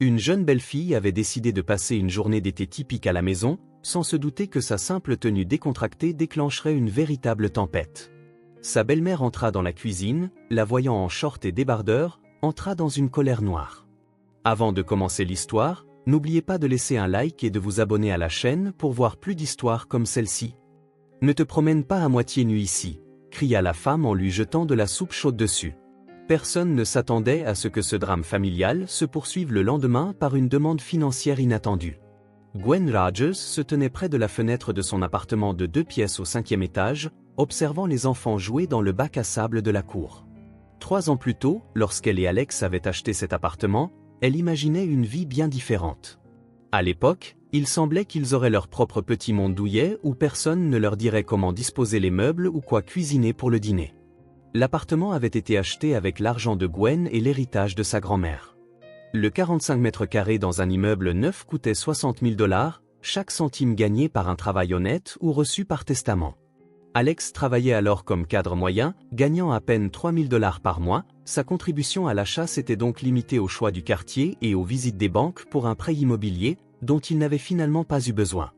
Une jeune belle-fille avait décidé de passer une journée d'été typique à la maison, sans se douter que sa simple tenue décontractée déclencherait une véritable tempête. Sa belle-mère entra dans la cuisine, la voyant en short et débardeur, entra dans une colère noire. Avant de commencer l'histoire, n'oubliez pas de laisser un like et de vous abonner à la chaîne pour voir plus d'histoires comme celle-ci. Ne te promène pas à moitié nu ici, cria la femme en lui jetant de la soupe chaude dessus. Personne ne s'attendait à ce que ce drame familial se poursuive le lendemain par une demande financière inattendue. Gwen Rogers se tenait près de la fenêtre de son appartement de 2 pièces au 5e étage, observant les enfants jouer dans le bac à sable de la cour. 3 ans plus tôt, lorsqu'elle et Alex avaient acheté cet appartement, elle imaginait une vie bien différente. À l'époque, il semblait qu'ils auraient leur propre petit monde douillet où personne ne leur dirait comment disposer les meubles ou quoi cuisiner pour le dîner. L'appartement avait été acheté avec l'argent de Gwen et l'héritage de sa grand-mère. Le 45 mètres carrés dans un immeuble neuf coûtait 60 000 $, chaque centime gagné par un travail honnête ou reçu par testament. Alex travaillait alors comme cadre moyen, gagnant à peine 3 000 $ par mois. Sa contribution à l'achat s'était donc limitée au choix du quartier et aux visites des banques pour un prêt immobilier, dont il n'avait finalement pas eu besoin.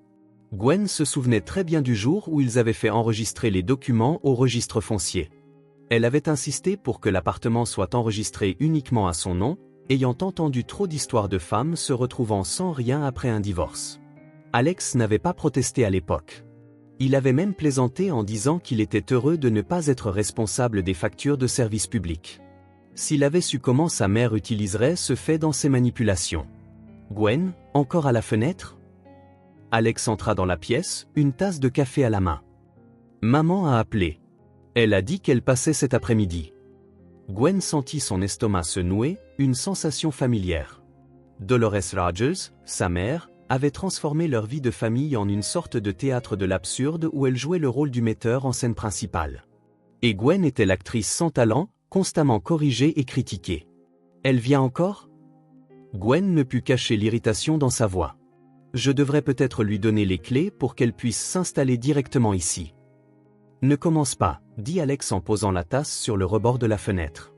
Gwen se souvenait très bien du jour où ils avaient fait enregistrer les documents au registre foncier. Elle avait insisté pour que l'appartement soit enregistré uniquement à son nom, ayant entendu trop d'histoires de femmes se retrouvant sans rien après un divorce. Alex n'avait pas protesté à l'époque. Il avait même plaisanté en disant qu'il était heureux de ne pas être responsable des factures de services publics. S'il avait su comment sa mère utiliserait ce fait dans ses manipulations. Gwen, encore à la fenêtre? Alex entra dans la pièce, une tasse de café à la main. Maman a appelé. Elle a dit qu'elle passait cet après-midi. Gwen sentit son estomac se nouer, une sensation familière. Dolores Rogers, sa mère, avait transformé leur vie de famille en une sorte de théâtre de l'absurde où elle jouait le rôle du metteur en scène principale. Et Gwen était l'actrice sans talent, constamment corrigée et critiquée. Elle vient encore? Gwen ne put cacher l'irritation dans sa voix. Je devrais peut-être lui donner les clés pour qu'elle puisse s'installer directement ici. Ne commence pas, dit Alex en posant la tasse sur le rebord de la fenêtre.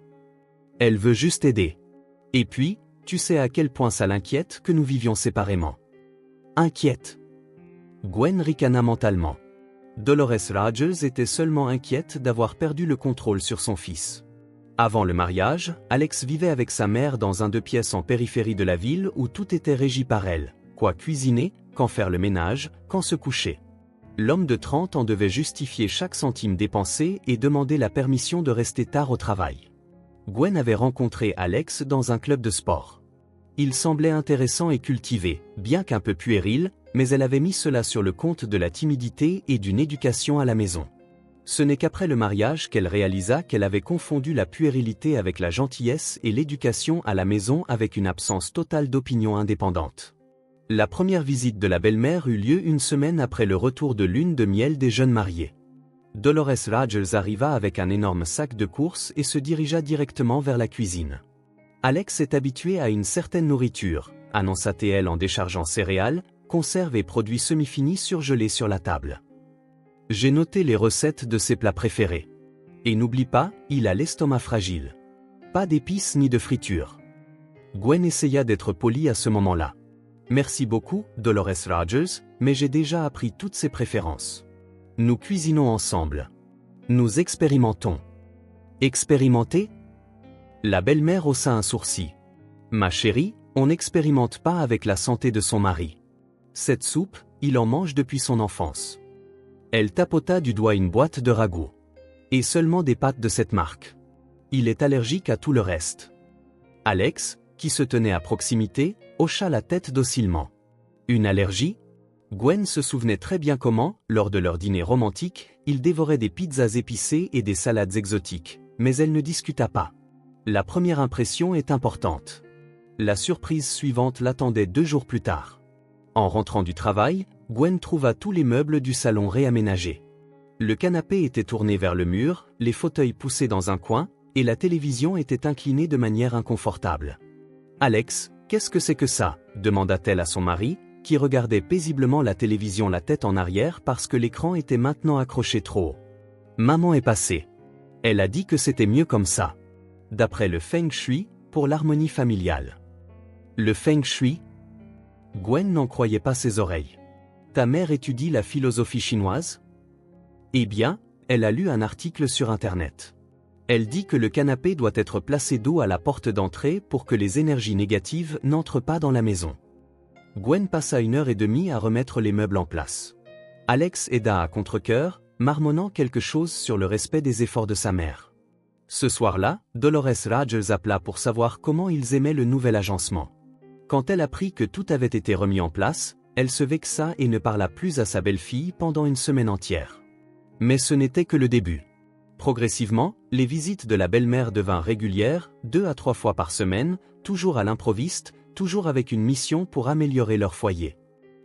Elle veut juste aider. Et puis, tu sais à quel point ça l'inquiète que nous vivions séparément. Inquiète. Gwen ricana mentalement. Dolores Rogers était seulement inquiète d'avoir perdu le contrôle sur son fils. Avant le mariage, Alex vivait avec sa mère dans un 2 pièces en périphérie de la ville où tout était régi par elle. Quoi cuisiner, quand faire le ménage, quand se coucher. L'homme de 30 ans devait justifier chaque centime dépensé et demander la permission de rester tard au travail. Gwen avait rencontré Alex dans un club de sport. Il semblait intéressant et cultivé, bien qu'un peu puéril, mais elle avait mis cela sur le compte de la timidité et d'une éducation à la maison. Ce n'est qu'après le mariage qu'elle réalisa qu'elle avait confondu la puérilité avec la gentillesse et l'éducation à la maison avec une absence totale d'opinion indépendante. La première visite de la belle-mère eut lieu une semaine après le retour de lune de miel des jeunes mariés. Dolores Rogers arriva avec un énorme sac de courses et se dirigea directement vers la cuisine. Alex est habitué à une certaine nourriture, annonça-t-elle en déchargeant céréales, conserves et produits semi-finis surgelés sur la table. J'ai noté les recettes de ses plats préférés. Et n'oublie pas, il a l'estomac fragile. Pas d'épices ni de friture. Gwen essaya d'être polie à ce moment-là. Merci beaucoup, Dolores Rogers, mais j'ai déjà appris toutes ses préférences. Nous cuisinons ensemble. Nous expérimentons. Expérimenter? La belle-mère haussa un sourcil. Ma chérie, on n'expérimente pas avec la santé de son mari. Cette soupe, il en mange depuis son enfance. Elle tapota du doigt une boîte de ragoût. Et seulement des pâtes de cette marque. Il est allergique à tout le reste. Alex, qui se tenait à proximité, hocha la tête docilement. Une allergie? Gwen se souvenait très bien comment, lors de leur dîner romantique, ils dévoraient des pizzas épicées et des salades exotiques, mais elle ne discuta pas. La première impression est importante. La surprise suivante l'attendait 2 jours plus tard. En rentrant du travail, Gwen trouva tous les meubles du salon réaménagés. Le canapé était tourné vers le mur, les fauteuils poussés dans un coin, et la télévision était inclinée de manière inconfortable. « Alex, qu'est-ce que c'est que ça ?» demanda-t-elle à son mari, qui regardait paisiblement la télévision la tête en arrière parce que l'écran était maintenant accroché trop haut. « Maman est passée. Elle a dit que c'était mieux comme ça. D'après le Feng Shui, pour l'harmonie familiale. » Le feng shui? Gwen n'en croyait pas ses oreilles. Ta mère étudie la philosophie chinoise? Eh bien, elle a lu un article sur Internet. Elle dit que le canapé doit être placé dos à la porte d'entrée pour que les énergies négatives n'entrent pas dans la maison. Gwen passa 1h30 à remettre les meubles en place. Alex aida à contre-cœur, marmonnant quelque chose sur le respect des efforts de sa mère. Ce soir-là, Dolores Rogers appela pour savoir comment ils aimaient le nouvel agencement. Quand elle apprit que tout avait été remis en place, elle se vexa et ne parla plus à sa belle-fille pendant une semaine entière. Mais ce n'était que le début. Progressivement, les visites de la belle-mère devinrent régulières, 2 à 3 fois par semaine, toujours à l'improviste, toujours avec une mission pour améliorer leur foyer.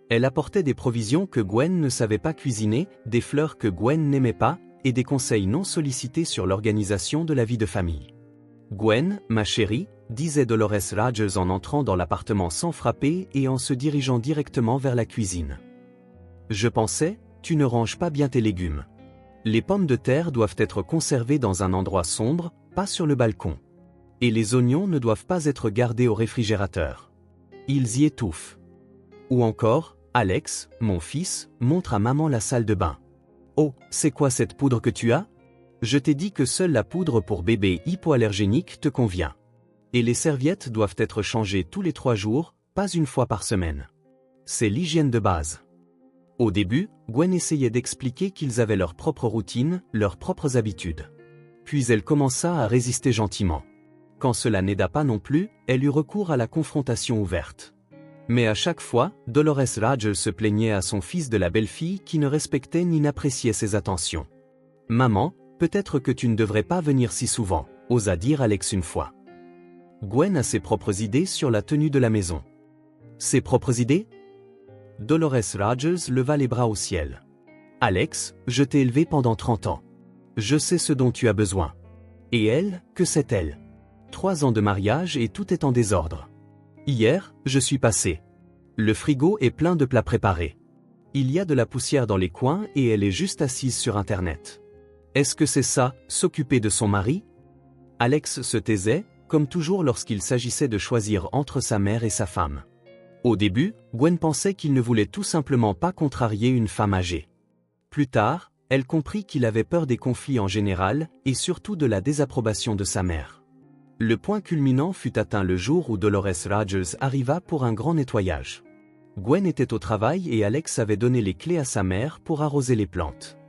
Elle apportait des provisions que Gwen ne savait pas cuisiner, des fleurs que Gwen n'aimait pas, et des conseils non sollicités sur l'organisation de la vie de famille. Gwen, ma chérie, disait Dolores Rogers en entrant dans l'appartement sans frapper et en se dirigeant directement vers la cuisine. Je pensais, tu ne ranges pas bien tes légumes. Les pommes de terre doivent être conservées dans un endroit sombre, pas sur le balcon. Et les oignons ne doivent pas être gardés au réfrigérateur. Ils y étouffent. Ou encore, Alex, mon fils, montre à maman la salle de bain. Oh, c'est quoi cette poudre que tu as? Je t'ai dit que seule la poudre pour bébé hypoallergénique te convient. Et les serviettes doivent être changées tous les 3 jours, pas une fois par semaine. C'est l'hygiène de base. Au début, Gwen essayait d'expliquer qu'ils avaient leur propre routine, leurs propres habitudes. Puis elle commença à résister gentiment. Quand cela n'aida pas non plus, elle eut recours à la confrontation ouverte. Mais à chaque fois, Dolores Rogers se plaignait à son fils de la belle-fille qui ne respectait ni n'appréciait ses attentions. « Maman, peut-être que tu ne devrais pas venir si souvent », osa dire Alex une fois. Gwen a ses propres idées sur la tenue de la maison. Ses propres idées? Dolores Rogers leva les bras au ciel. Alex, je t'ai élevé pendant 30 ans. Je sais ce dont tu as besoin. Et elle, que sait-elle? 3 ans de mariage et tout est en désordre. Hier, je suis passé. Le frigo est plein de plats préparés. Il y a de la poussière dans les coins et elle est juste assise sur Internet. Est-ce que c'est ça, s'occuper de son mari? Alex se taisait, comme toujours lorsqu'il s'agissait de choisir entre sa mère et sa femme. Au début, Gwen pensait qu'il ne voulait tout simplement pas contrarier une femme âgée. Plus tard, elle comprit qu'il avait peur des conflits en général, et surtout de la désapprobation de sa mère. Le point culminant fut atteint le jour où Dolores Rogers arriva pour un grand nettoyage. Gwen était au travail et Alex avait donné les clés à sa mère pour arroser les plantes.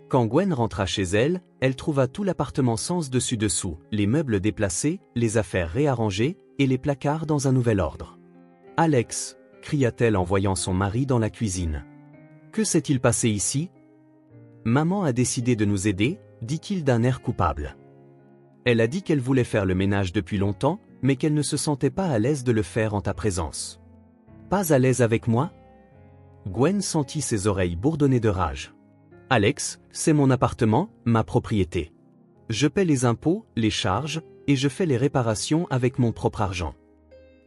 Quand Gwen rentra chez elle, elle trouva tout l'appartement sens dessus-dessous, les meubles déplacés, les affaires réarrangées, et les placards dans un nouvel ordre. « Alex !» cria-t-elle en voyant son mari dans la cuisine. « Que s'est-il passé ici ?»« Maman a décidé de nous aider, dit-il d'un air coupable. Elle a dit qu'elle voulait faire le ménage depuis longtemps, mais qu'elle ne se sentait pas à l'aise de le faire en ta présence. »« Pas à l'aise avec moi ?» Gwen sentit ses oreilles bourdonner de rage. « Alex, c'est mon appartement, ma propriété. Je paie les impôts, les charges, et je fais les réparations avec mon propre argent.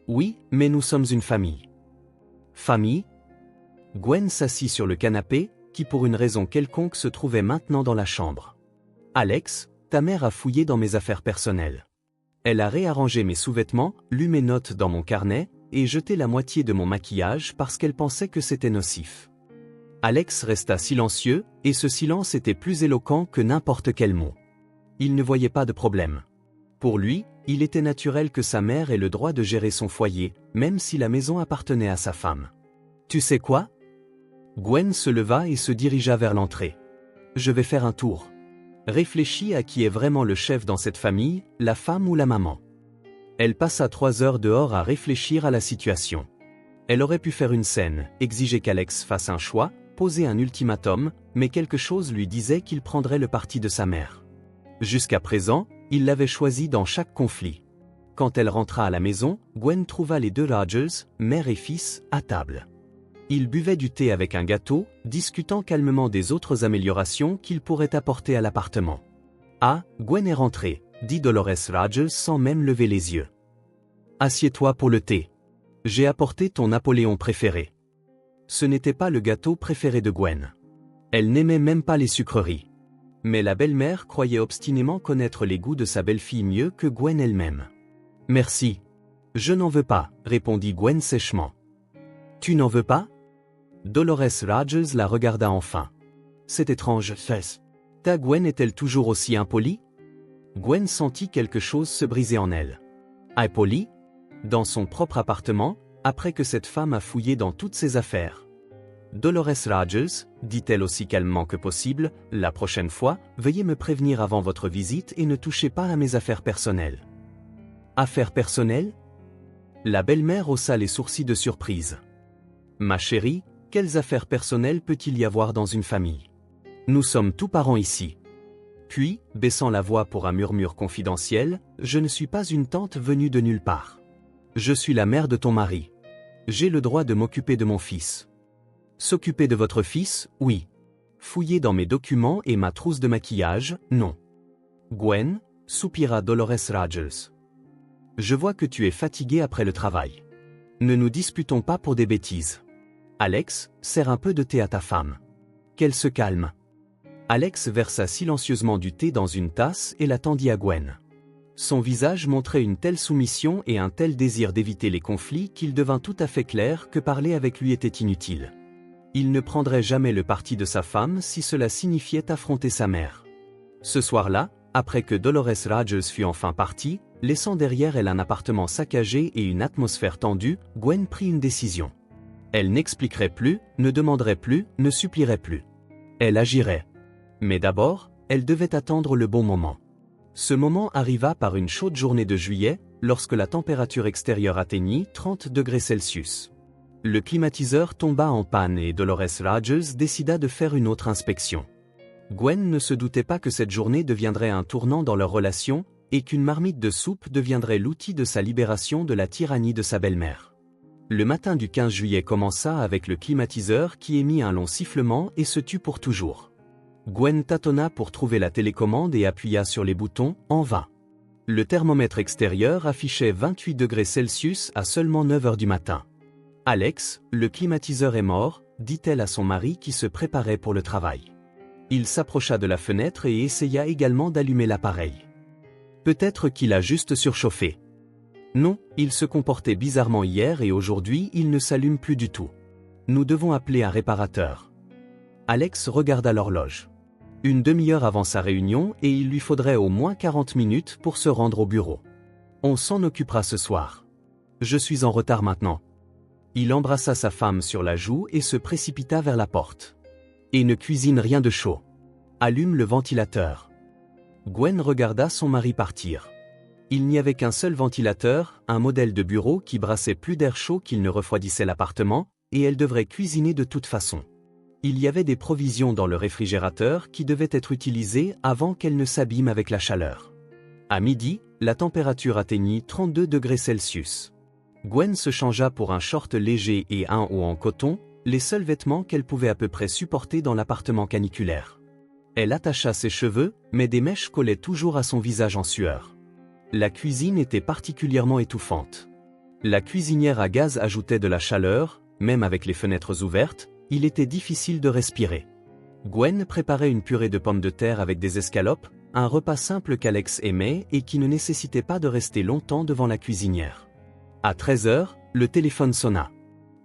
Oui, mais nous sommes une famille. » Famille? Gwen s'assit sur le canapé, qui pour une raison quelconque se trouvait maintenant dans la chambre. « Alex, ta mère a fouillé dans mes affaires personnelles. Elle a réarrangé mes sous-vêtements, lu mes notes dans mon carnet, et jeté la moitié de mon maquillage parce qu'elle pensait que c'était nocif. » Alex resta silencieux, et ce silence était plus éloquent que n'importe quel mot. Il ne voyait pas de problème. Pour lui, il était naturel que sa mère ait le droit de gérer son foyer, même si la maison appartenait à sa femme. « Tu sais quoi ?» Gwen se leva et se dirigea vers l'entrée. « Je vais faire un tour. Réfléchis à qui est vraiment le chef dans cette famille, la femme ou la maman. » Elle passa 3 heures dehors à réfléchir à la situation. Elle aurait pu faire une scène, exiger qu'Alex fasse un choix, poser un ultimatum, mais quelque chose lui disait qu'il prendrait le parti de sa mère. Jusqu'à présent, il l'avait choisi dans chaque conflit. Quand elle rentra à la maison, Gwen trouva les 2 Rogers, mère et fils, à table. Ils buvaient du thé avec un gâteau, discutant calmement des autres améliorations qu'ils pourraient apporter à l'appartement. « Ah, Gwen est rentrée », dit Dolores Rogers sans même lever les yeux. « Assieds-toi pour le thé. J'ai apporté ton Napoléon préféré. » Ce n'était pas le gâteau préféré de Gwen. Elle n'aimait même pas les sucreries. Mais la belle-mère croyait obstinément connaître les goûts de sa belle-fille mieux que Gwen elle-même. « Merci. » Je n'en veux pas, répondit Gwen sèchement. Tu n'en veux pas? Dolores Rogers la regarda enfin. C'est étrange, fesse. Ta Gwen est-elle toujours aussi impolie? Gwen sentit quelque chose se briser en elle. Impolie? Dans son propre appartement, après que cette femme a fouillé dans toutes ses affaires. Dolores Rogers, dit-elle aussi calmement que possible, la prochaine fois, veuillez me prévenir avant votre visite et ne touchez pas à mes affaires personnelles. Affaires personnelles? La belle-mère haussa les sourcils de surprise. Ma chérie, quelles affaires personnelles peut-il y avoir dans une famille? Nous sommes tous parents ici. Puis, baissant la voix pour un murmure confidentiel, je ne suis pas une tante venue de nulle part. Je suis la mère de ton mari. J'ai le droit de m'occuper de mon fils. S'occuper de votre fils, oui. Fouiller dans mes documents et ma trousse de maquillage, non. Gwen, soupira Dolores Rogers. Je vois que tu es fatigué après le travail. Ne nous disputons pas pour des bêtises. Alex, sers un peu de thé à ta femme. Qu'elle se calme. Alex versa silencieusement du thé dans une tasse et la tendit à Gwen. Son visage montrait une telle soumission et un tel désir d'éviter les conflits qu'il devint tout à fait clair que parler avec lui était inutile. Il ne prendrait jamais le parti de sa femme si cela signifiait affronter sa mère. Ce soir-là, après que Dolores Rogers fut enfin partie, laissant derrière elle un appartement saccagé et une atmosphère tendue, Gwen prit une décision. Elle n'expliquerait plus, ne demanderait plus, ne supplierait plus. Elle agirait. Mais d'abord, elle devait attendre le bon moment. Ce moment arriva par une chaude journée de juillet, lorsque la température extérieure atteignit 30 degrés Celsius. Le climatiseur tomba en panne et Dolores Rogers décida de faire une autre inspection. Gwen ne se doutait pas que cette journée deviendrait un tournant dans leur relation, et qu'une marmite de soupe deviendrait l'outil de sa libération de la tyrannie de sa belle-mère. Le matin du 15 juillet commença avec le climatiseur qui émit un long sifflement et se tut pour toujours. Gwen tâtonna pour trouver la télécommande et appuya sur les boutons, en vain. Le thermomètre extérieur affichait 28 degrés Celsius à seulement 9 heures du matin. Alex, le climatiseur est mort, dit-elle à son mari qui se préparait pour le travail. Il s'approcha de la fenêtre et essaya également d'allumer l'appareil. Peut-être qu'il a juste surchauffé. Non, il se comportait bizarrement hier et aujourd'hui il ne s'allume plus du tout. Nous devons appeler un réparateur. Alex regarda l'horloge. Une demi-heure avant sa réunion et il lui faudrait au moins 40 minutes pour se rendre au bureau. On s'en occupera ce soir. Je suis en retard maintenant. Il embrassa sa femme sur la joue et se précipita vers la porte. Et ne cuisine rien de chaud. Allume le ventilateur. Gwen regarda son mari partir. Il n'y avait qu'un seul ventilateur, un modèle de bureau qui brassait plus d'air chaud qu'il ne refroidissait l'appartement, et elle devrait cuisiner de toute façon. Il y avait des provisions dans le réfrigérateur qui devaient être utilisées avant qu'elle ne s'abîme avec la chaleur. À midi, la température atteignit 32 degrés Celsius. Gwen se changea pour un short léger et un haut en coton, les seuls vêtements qu'elle pouvait à peu près supporter dans l'appartement caniculaire. Elle attacha ses cheveux, mais des mèches collaient toujours à son visage en sueur. La cuisine était particulièrement étouffante. La cuisinière à gaz ajoutait de la chaleur, même avec les fenêtres ouvertes, il était difficile de respirer. Gwen préparait une purée de pommes de terre avec des escalopes, un repas simple qu'Alex aimait et qui ne nécessitait pas de rester longtemps devant la cuisinière. À 13 heures, le téléphone sonna.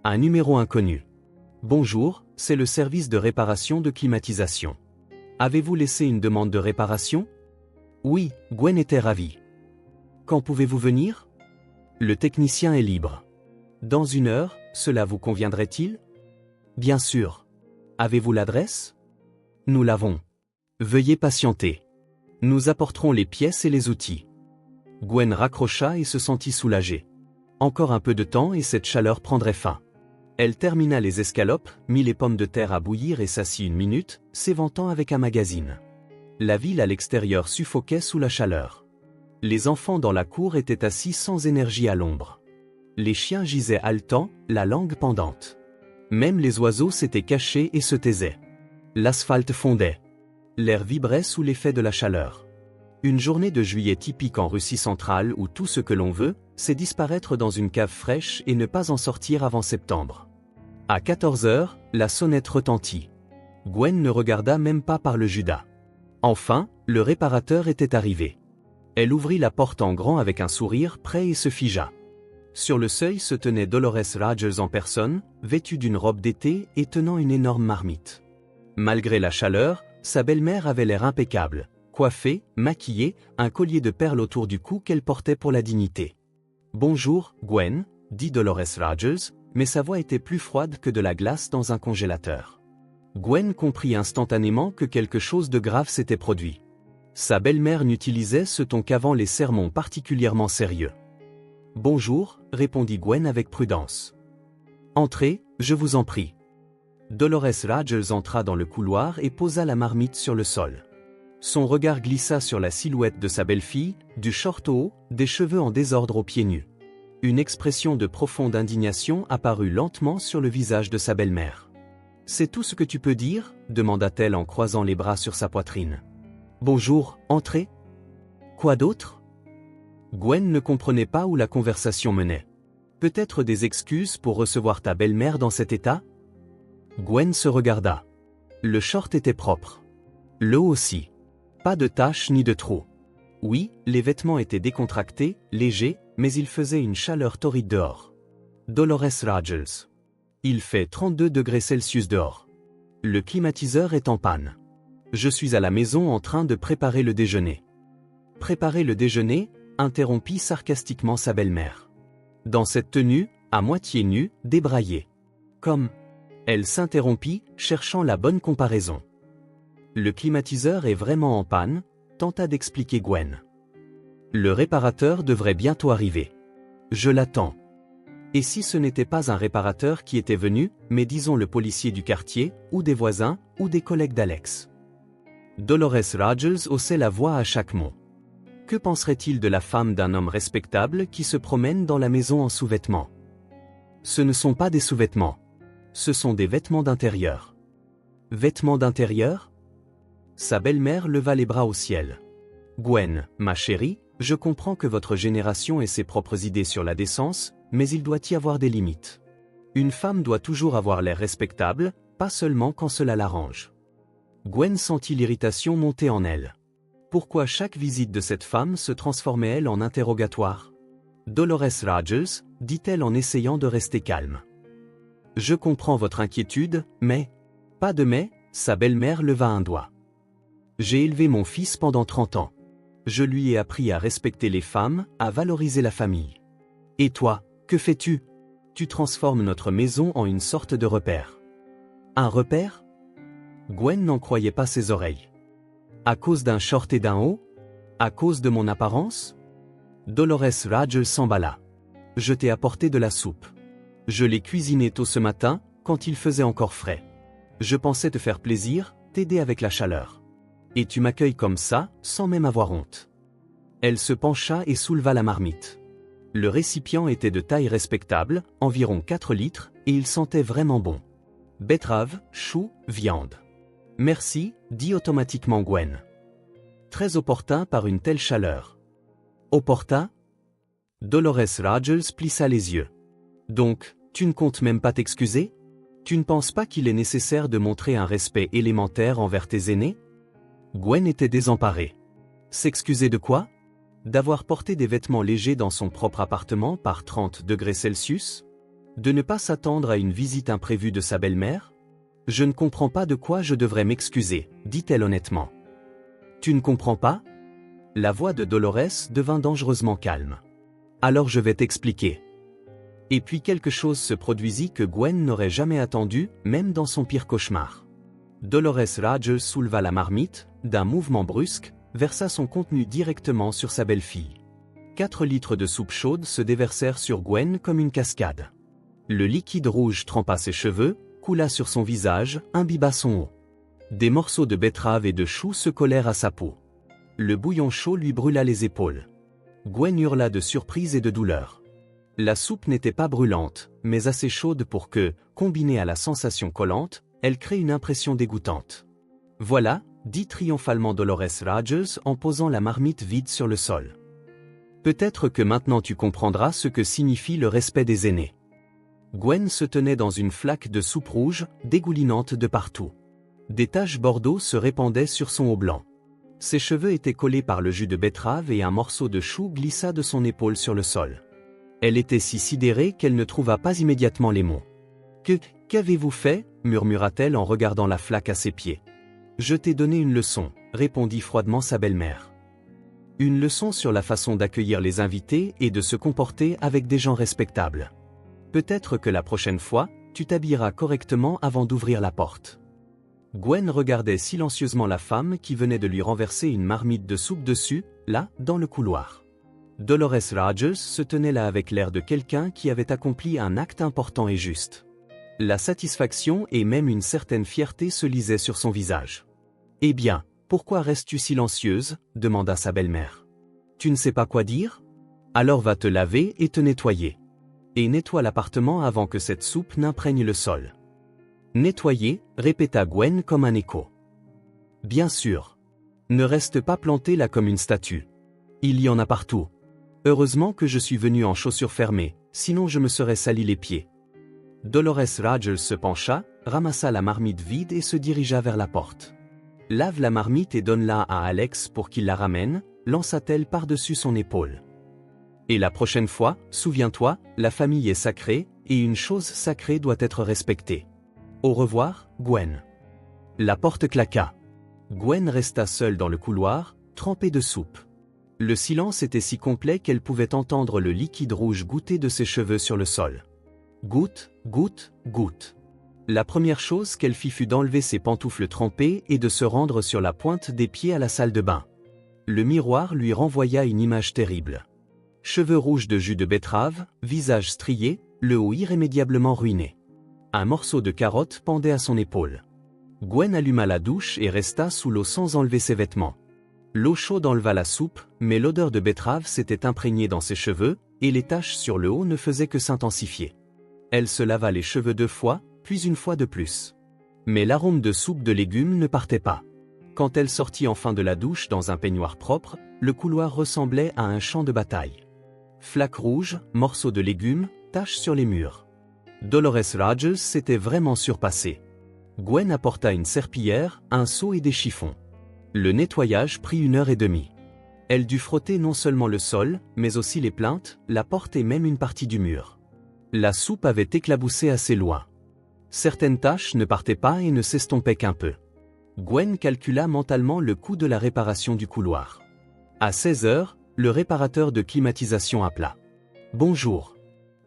Un numéro inconnu. Bonjour, c'est le service de réparation de climatisation. Avez-vous laissé une demande de réparation? Oui, Gwen était ravie. Quand pouvez-vous venir? Le technicien est libre. Dans 1 heure, cela vous conviendrait-il? Bien sûr. Avez-vous l'adresse? Nous l'avons. Veuillez patienter. Nous apporterons les pièces et les outils. Gwen raccrocha et se sentit soulagée. Encore un peu de temps et cette chaleur prendrait fin. Elle termina les escalopes, mit les pommes de terre à bouillir et s'assit 1 minute, s'éventant avec un magazine. La ville à l'extérieur suffoquait sous la chaleur. Les enfants dans la cour étaient assis sans énergie à l'ombre. Les chiens gisaient haletants, la langue pendante. Même les oiseaux s'étaient cachés et se taisaient. L'asphalte fondait. L'air vibrait sous l'effet de la chaleur. Une journée de juillet typique en Russie centrale où tout ce que l'on veut, c'est disparaître dans une cave fraîche et ne pas en sortir avant septembre. À 14 heures, la sonnette retentit. Gwen ne regarda même pas par le Judas. Enfin, le réparateur était arrivé. Elle ouvrit la porte en grand avec un sourire prêt et se figea. Sur le seuil se tenait Dolores Rogers en personne, vêtue d'une robe d'été et tenant une énorme marmite. Malgré la chaleur, sa belle-mère avait l'air impeccable, coiffée, maquillée, un collier de perles autour du cou qu'elle portait pour la dignité. « Bonjour, Gwen », dit Dolores Rogers, mais sa voix était plus froide que de la glace dans un congélateur. Gwen comprit instantanément que quelque chose de grave s'était produit. Sa belle-mère n'utilisait ce ton qu'avant les sermons particulièrement sérieux. « Bonjour », répondit Gwen avec prudence. « Entrez, je vous en prie. » Dolores Rogers entra dans le couloir et posa la marmite sur le sol. Son regard glissa sur la silhouette de sa belle-fille, du short au haut, des cheveux en désordre aux pieds nus. Une expression de profonde indignation apparut lentement sur le visage de sa belle-mère. « C'est tout ce que tu peux dire ?» demanda-t-elle en croisant les bras sur sa poitrine. « Bonjour, entrez. » Quoi d'autre? Gwen ne comprenait pas où la conversation menait. Peut-être des excuses pour recevoir ta belle-mère dans cet état? Gwen se regarda. Le short était propre. Le haut aussi. Pas de taches ni de trous. Oui, les vêtements étaient décontractés, légers, mais il faisait une chaleur torride dehors. Dolores Rogers. Il fait 32 degrés Celsius dehors. Le climatiseur est en panne. Je suis à la maison en train de préparer le déjeuner. Préparer le déjeuner? Interrompit sarcastiquement sa belle-mère. Dans cette tenue, à moitié nue, débraillée. Comme... Elle s'interrompit, cherchant la bonne comparaison. Le climatiseur est vraiment en panne, tenta d'expliquer Gwen. Le réparateur devrait bientôt arriver. Je l'attends. Et si ce n'était pas un réparateur qui était venu, mais disons le policier du quartier, ou des voisins, ou des collègues d'Alex? Dolores Rogers haussait la voix à chaque mot. Que penserait-il de la femme d'un homme respectable qui se promène dans la maison en sous-vêtements? Ce ne sont pas des sous-vêtements. Ce sont des vêtements d'intérieur. Vêtements d'intérieur? Sa belle-mère leva les bras au ciel. Gwen, ma chérie, je comprends que votre génération ait ses propres idées sur la décence, mais il doit y avoir des limites. Une femme doit toujours avoir l'air respectable, pas seulement quand cela l'arrange. Gwen sentit l'irritation monter en elle. Pourquoi chaque visite de cette femme se transformait-elle en interrogatoire? Dolores Rogers, dit-elle en essayant de rester calme. Je comprends votre inquiétude, mais... Pas de mais, sa belle-mère leva un doigt. J'ai élevé mon fils pendant 30 ans. Je lui ai appris à respecter les femmes, à valoriser la famille. Et toi, que fais-tu? Tu transformes notre maison en une sorte de repère. Un repère? Gwen n'en croyait pas ses oreilles. À cause d'un short et d'un haut? À cause de mon apparence? Dolores Rogers s'emballa. Je t'ai apporté de la soupe. Je l'ai cuisinée tôt ce matin, quand il faisait encore frais. Je pensais te faire plaisir, t'aider avec la chaleur. Et tu m'accueilles comme ça, sans même avoir honte. Elle se pencha et souleva la marmite. Le récipient était de taille respectable, environ 4 litres, et il sentait vraiment bon. Betterave, choux, viande. Merci, dit automatiquement Gwen. Très opportun par une telle chaleur. Opportun? Dolores Rogers plissa les yeux. Donc, tu ne comptes même pas t'excuser? Tu ne penses pas qu'il est nécessaire de montrer un respect élémentaire envers tes aînés? Gwen était désemparée. S'excuser de quoi? D'avoir porté des vêtements légers dans son propre appartement par 30 degrés Celsius? De ne pas s'attendre à une visite imprévue de sa belle-mère? Je ne comprends pas de quoi je devrais m'excuser, dit-elle honnêtement. Tu ne comprends pas? La voix de Dolores devint dangereusement calme. Alors je vais t'expliquer. Et puis quelque chose se produisit que Gwen n'aurait jamais attendu, même dans son pire cauchemar. Dolores Rogers souleva la marmite, d'un mouvement brusque, versa son contenu directement sur sa belle-fille. 4 litres de soupe chaude se déversèrent sur Gwen comme une cascade. Le liquide rouge trempa ses cheveux, coula sur son visage, imbiba son eau. Des morceaux de betterave et de choux se collèrent à sa peau. Le bouillon chaud lui brûla les épaules. Gwen hurla de surprise et de douleur. La soupe n'était pas brûlante, mais assez chaude pour que, combinée à la sensation collante, elle crée une impression dégoûtante. Voilà, dit triomphalement Dolores Rogers en posant la marmite vide sur le sol. Peut-être que maintenant tu comprendras ce que signifie le respect des aînés. Gwen se tenait dans une flaque de soupe rouge, dégoulinante de partout. Des taches bordeaux se répandaient sur son haut blanc. Ses cheveux étaient collés par le jus de betterave et un morceau de chou glissa de son épaule sur le sol. Elle était si sidérée qu'elle ne trouva pas immédiatement les mots. Qu'avez-vous fait » murmura-t-elle en regardant la flaque à ses pieds. « Je t'ai donné une leçon » répondit froidement sa belle-mère. « Une leçon sur la façon d'accueillir les invités et de se comporter avec des gens respectables. Peut-être que la prochaine fois, tu t'habilleras correctement avant d'ouvrir la porte. » Gwen regardait silencieusement la femme qui venait de lui renverser une marmite de soupe dessus, là, dans le couloir. Dolores Rogers se tenait là avec l'air de quelqu'un qui avait accompli un acte important et juste. La satisfaction et même une certaine fierté se lisaient sur son visage. « Eh bien, pourquoi restes-tu silencieuse » demanda sa belle-mère. « Tu ne sais pas quoi dire ? Alors va te laver et te nettoyer. Et nettoie l'appartement avant que cette soupe n'imprègne le sol. » « Nettoyer » répéta Gwen comme un écho. « Bien sûr. Ne reste pas plantée là comme une statue. Il y en a partout. Heureusement que je suis venue en chaussures fermées, sinon je me serais sali les pieds. » Dolores Rogers se pencha, ramassa la marmite vide et se dirigea vers la porte. « Lave la marmite et donne-la à Alex pour qu'il la ramène » lança-t-elle par-dessus son épaule. « Et la prochaine fois, souviens-toi, la famille est sacrée, et une chose sacrée doit être respectée. Au revoir, Gwen. » La porte claqua. Gwen resta seule dans le couloir, trempée de soupe. Le silence était si complet qu'elle pouvait entendre le liquide rouge goutter de ses cheveux sur le sol. Goutte, goutte, goutte. La première chose qu'elle fit fut d'enlever ses pantoufles trempées et de se rendre sur la pointe des pieds à la salle de bain. Le miroir lui renvoya une image terrible. Cheveux rouges de jus de betterave, visage strié, le haut irrémédiablement ruiné. Un morceau de carotte pendait à son épaule. Gwen alluma la douche et resta sous l'eau sans enlever ses vêtements. L'eau chaude enleva la soupe, mais l'odeur de betterave s'était imprégnée dans ses cheveux, et les taches sur le haut ne faisaient que s'intensifier. Elle se lava les cheveux 2 fois, puis une fois de plus. Mais l'arôme de soupe de légumes ne partait pas. Quand elle sortit enfin de la douche dans un peignoir propre, le couloir ressemblait à un champ de bataille. Flaques rouges, morceaux de légumes, taches sur les murs. Dolores Rogers s'était vraiment surpassée. Gwen apporta une serpillière, un seau et des chiffons. Le nettoyage prit 1h30. Elle dut frotter non seulement le sol, mais aussi les plinthes, la porte et même une partie du mur. La soupe avait éclaboussé assez loin. Certaines taches ne partaient pas et ne s'estompaient qu'un peu. Gwen calcula mentalement le coût de la réparation du couloir. À 16h, le réparateur de climatisation appela. « Bonjour.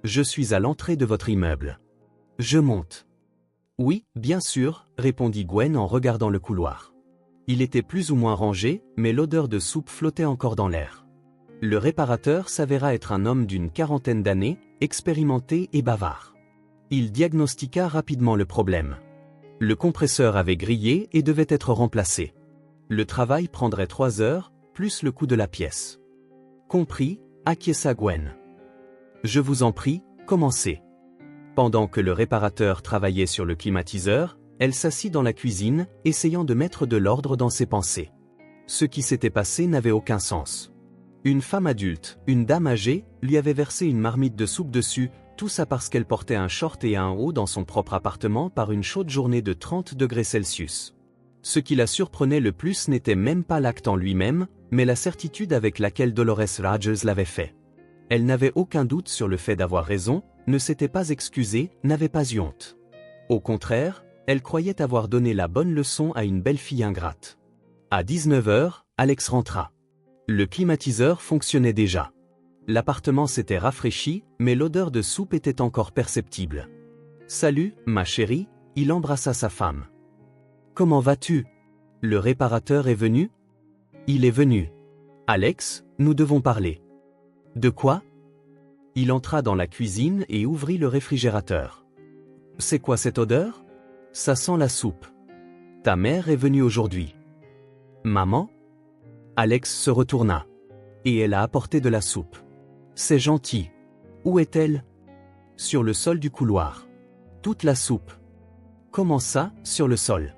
Je suis à l'entrée de votre immeuble. Je monte. » « Oui, bien sûr, » répondit Gwen en regardant le couloir. Il était plus ou moins rangé, mais l'odeur de soupe flottait encore dans l'air. Le réparateur s'avéra être un homme d'une 40aine d'années, expérimenté et bavard. Il diagnostiqua rapidement le problème. Le compresseur avait grillé et devait être remplacé. Le travail prendrait 3 heures, plus le coût de la pièce. Compris, acquiesça Gwen. Je vous en prie, commencez. Pendant que le réparateur travaillait sur le climatiseur, elle s'assit dans la cuisine, essayant de mettre de l'ordre dans ses pensées. Ce qui s'était passé n'avait aucun sens. Une femme adulte, une dame âgée, lui avait versé une marmite de soupe dessus, tout ça parce qu'elle portait un short et un haut dans son propre appartement par une chaude journée de 30 degrés Celsius. Ce qui la surprenait le plus n'était même pas l'acte en lui-même, mais la certitude avec laquelle Dolores Rogers l'avait fait. Elle n'avait aucun doute sur le fait d'avoir raison, ne s'était pas excusée, n'avait pas eu honte. Au contraire, elle croyait avoir donné la bonne leçon à une belle fille ingrate. À 19h, Alex rentra. Le climatiseur fonctionnait déjà. L'appartement s'était rafraîchi, mais l'odeur de soupe était encore perceptible. « Salut, ma chérie », il embrassa sa femme. « Comment vas-tu ? Le réparateur est venu ? » « Il est venu. Alex, nous devons parler. » « De quoi ? » Il entra dans la cuisine et ouvrit le réfrigérateur. « C'est quoi cette odeur ? Ça sent la soupe. Ta mère est venue aujourd'hui. »« Maman ?» Alex se retourna. Et elle a apporté de la soupe. « C'est gentil. Où est-elle ? » « Sur le sol du couloir. »« Toute la soupe. »« Comment ça, sur le sol ?»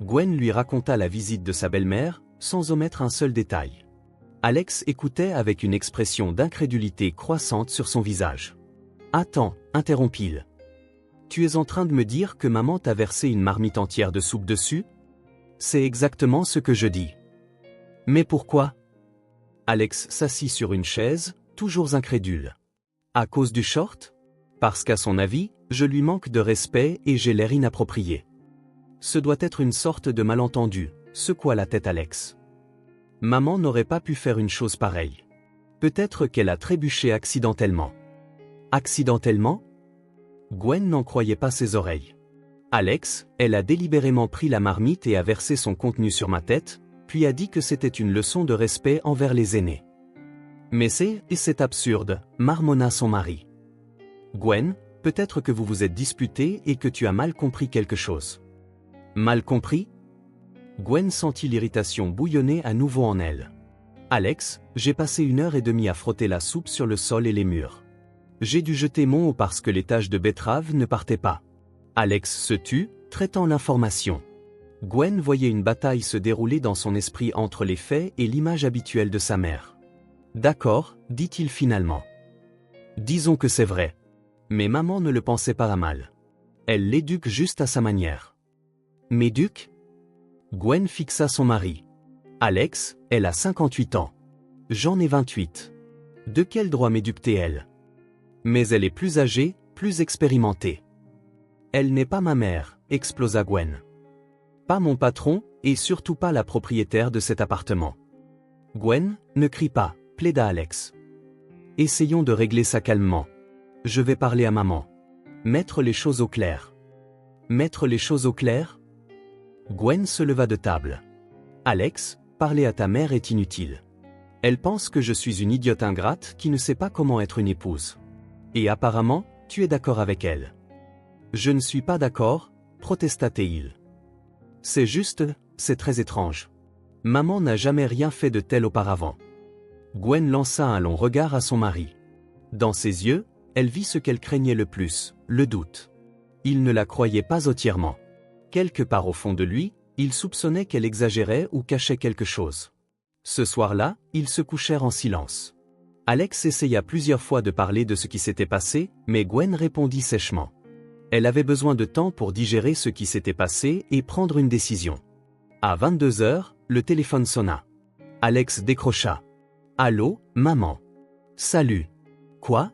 Gwen lui raconta la visite de sa belle-mère, sans omettre un seul détail. Alex écoutait avec une expression d'incrédulité croissante sur son visage. « Attends, » interrompit-il. « Tu es en train de me dire que maman t'a versé une marmite entière de soupe dessus ? C'est exactement ce que je dis. »« Mais pourquoi ?» Alex s'assit sur une chaise, toujours incrédule. À cause du short? Parce qu'à son avis, je lui manque de respect et j'ai l'air inapproprié. Ce doit être une sorte de malentendu, secoua la tête Alex. Maman n'aurait pas pu faire une chose pareille. Peut-être qu'elle a trébuché accidentellement. Accidentellement? Gwen n'en croyait pas ses oreilles. Alex, elle a délibérément pris la marmite et a versé son contenu sur ma tête, puis a dit que c'était une leçon de respect envers les aînés. Mais c'est absurde, marmonna son mari. Gwen, peut-être que vous vous êtes disputés et que tu as mal compris quelque chose. Mal compris? Gwen sentit l'irritation bouillonner à nouveau en elle. Alex, j'ai passé 1h30 à frotter la soupe sur le sol et les murs. J'ai dû jeter mon eau parce que les taches de betterave ne partaient pas. Alex se tut, traitant l'information. Gwen voyait une bataille se dérouler dans son esprit entre les faits et l'image habituelle de sa mère. D'accord, dit-il finalement. Disons que c'est vrai. Mais maman ne le pensait pas à mal. Elle l'éduque juste à sa manière. M'éduque? Gwen fixa son mari. Alex, elle a 58 ans. J'en ai 28. De quel droit m'éduque-t-elle? Mais elle est plus âgée, plus expérimentée. Elle n'est pas ma mère, explosa Gwen. Pas mon patron, et surtout pas la propriétaire de cet appartement. Gwen, ne crie pas, plaida Alex. Essayons de régler ça calmement. Je vais parler à maman. Mettre les choses au clair. Mettre les choses au clair? Gwen se leva de table. Alex, parler à ta mère est inutile. Elle pense que je suis une idiote ingrate qui ne sait pas comment être une épouse. Et apparemment, tu es d'accord avec elle. Je ne suis pas d'accord, protesta-t-il. C'est juste, c'est très étrange. Maman n'a jamais rien fait de tel auparavant. Gwen lança un long regard à son mari. Dans ses yeux, elle vit ce qu'elle craignait le plus, le doute. Il ne la croyait pas entièrement. Quelque part au fond de lui, il soupçonnait qu'elle exagérait ou cachait quelque chose. Ce soir-là, ils se couchèrent en silence. Alex essaya plusieurs fois de parler de ce qui s'était passé, mais Gwen répondit sèchement. Elle avait besoin de temps pour digérer ce qui s'était passé et prendre une décision. À 22h, le téléphone sonna. Alex décrocha. Allô, maman. Salut. Quoi?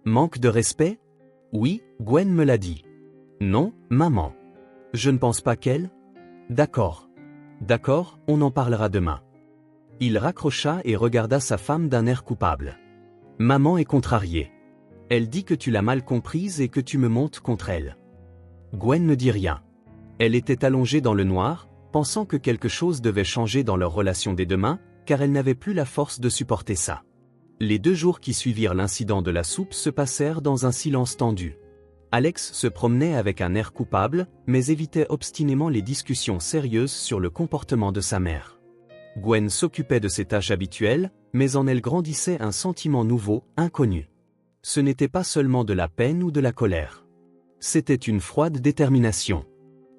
Manque de respect? Oui, Gwen me l'a dit. Non, maman. Je ne pense pas qu'elle? D'accord. D'accord, on en parlera demain. Il raccrocha et regarda sa femme d'un air coupable. Maman est contrariée. Elle dit que tu l'as mal comprise et que tu me montes contre elle. Gwen ne dit rien. Elle était allongée dans le noir, pensant que quelque chose devait changer dans leur relation dès demain, car elle n'avait plus la force de supporter ça. Les 2 jours qui suivirent l'incident de la soupe se passèrent dans un silence tendu. Alex se promenait avec un air coupable, mais évitait obstinément les discussions sérieuses sur le comportement de sa mère. Gwen s'occupait de ses tâches habituelles, mais en elle grandissait un sentiment nouveau, inconnu. Ce n'était pas seulement de la peine ou de la colère. C'était une froide détermination.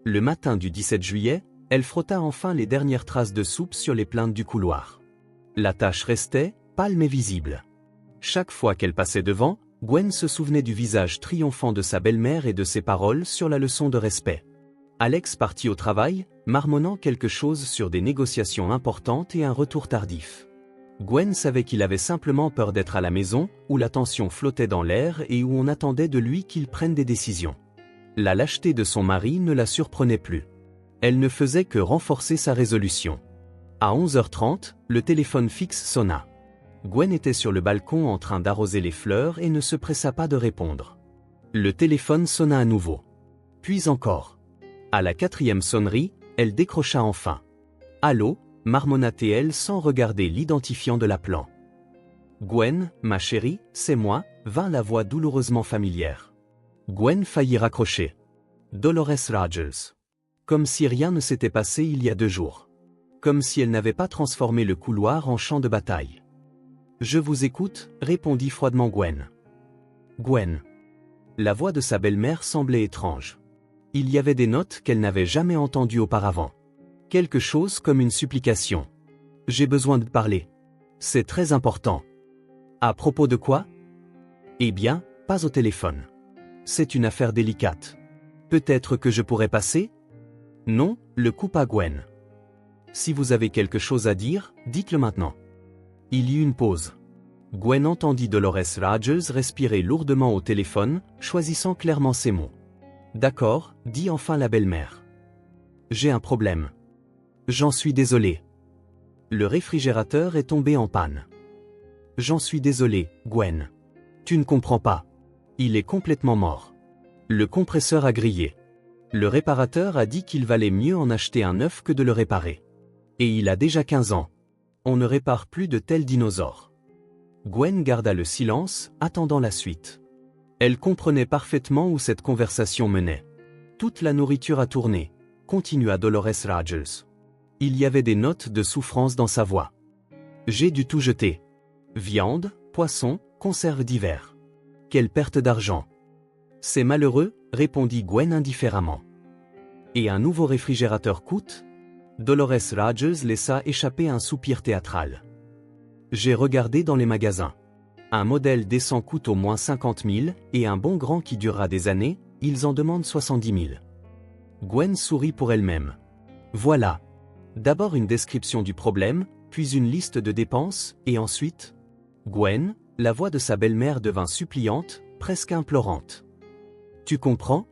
Le matin du 17 juillet, elle frotta enfin les dernières traces de soupe sur les plaintes du couloir. La tache restait, pâle mais visible. Chaque fois qu'elle passait devant, Gwen se souvenait du visage triomphant de sa belle-mère et de ses paroles sur la leçon de respect. Alex partit au travail, marmonnant quelque chose sur des négociations importantes et un retour tardif. Gwen savait qu'il avait simplement peur d'être à la maison, où la tension flottait dans l'air et où on attendait de lui qu'il prenne des décisions. La lâcheté de son mari ne la surprenait plus. Elle ne faisait que renforcer sa résolution. À 11h30, le téléphone fixe sonna. Gwen était sur le balcon en train d'arroser les fleurs et ne se pressa pas de répondre. Le téléphone sonna à nouveau. Puis encore. À la 4e sonnerie, elle décrocha enfin. « Allô » marmonna-t-elle sans regarder l'identifiant de l'appelant. « Gwen, ma chérie, c'est moi » vint la voix douloureusement familière. Gwen faillit raccrocher. Dolores Rogers. Comme si rien ne s'était passé il y a 2 jours. Comme si elle n'avait pas transformé le couloir en champ de bataille. « Je vous écoute » répondit froidement Gwen. Gwen. La voix de sa belle-mère semblait étrange. Il y avait des notes qu'elle n'avait jamais entendues auparavant. Quelque chose comme une supplication. « J'ai besoin de parler. C'est très important. » À propos de quoi? Eh bien, pas au téléphone. C'est une affaire délicate. Peut-être que je pourrais passer? Non, le coupa Gwen. Si vous avez quelque chose à dire, dites-le maintenant. Il y eut une pause. Gwen entendit Dolores Rogers respirer lourdement au téléphone, choisissant clairement ses mots. D'accord, dit enfin la belle-mère. J'ai un problème. J'en suis désolé. Le réfrigérateur est tombé en panne. J'en suis désolé, Gwen. Tu ne comprends pas. Il est complètement mort. Le compresseur a grillé. Le réparateur a dit qu'il valait mieux en acheter un neuf que de le réparer. Et il a déjà 15 ans. On ne répare plus de tels dinosaures. Gwen garda le silence, attendant la suite. Elle comprenait parfaitement où cette conversation menait. Toute la nourriture a tourné, continua Dolores Rogers. Il y avait des notes de souffrance dans sa voix. J'ai dû tout jeter. Viande, poisson, conserves d'hiver. Quelle perte d'argent. C'est malheureux, répondit Gwen indifféremment. Et un nouveau réfrigérateur coûte ? Dolores Rogers laissa échapper un soupir théâtral. J'ai regardé dans les magasins. Un modèle décent coûte au moins 50 000 et un bon grand qui durera des années, ils en demandent 70 000. Gwen sourit pour elle-même. Voilà. D'abord une description du problème, puis une liste de dépenses, et ensuite... Gwen, la voix de sa belle-mère devint suppliante, presque implorante. Tu comprends ?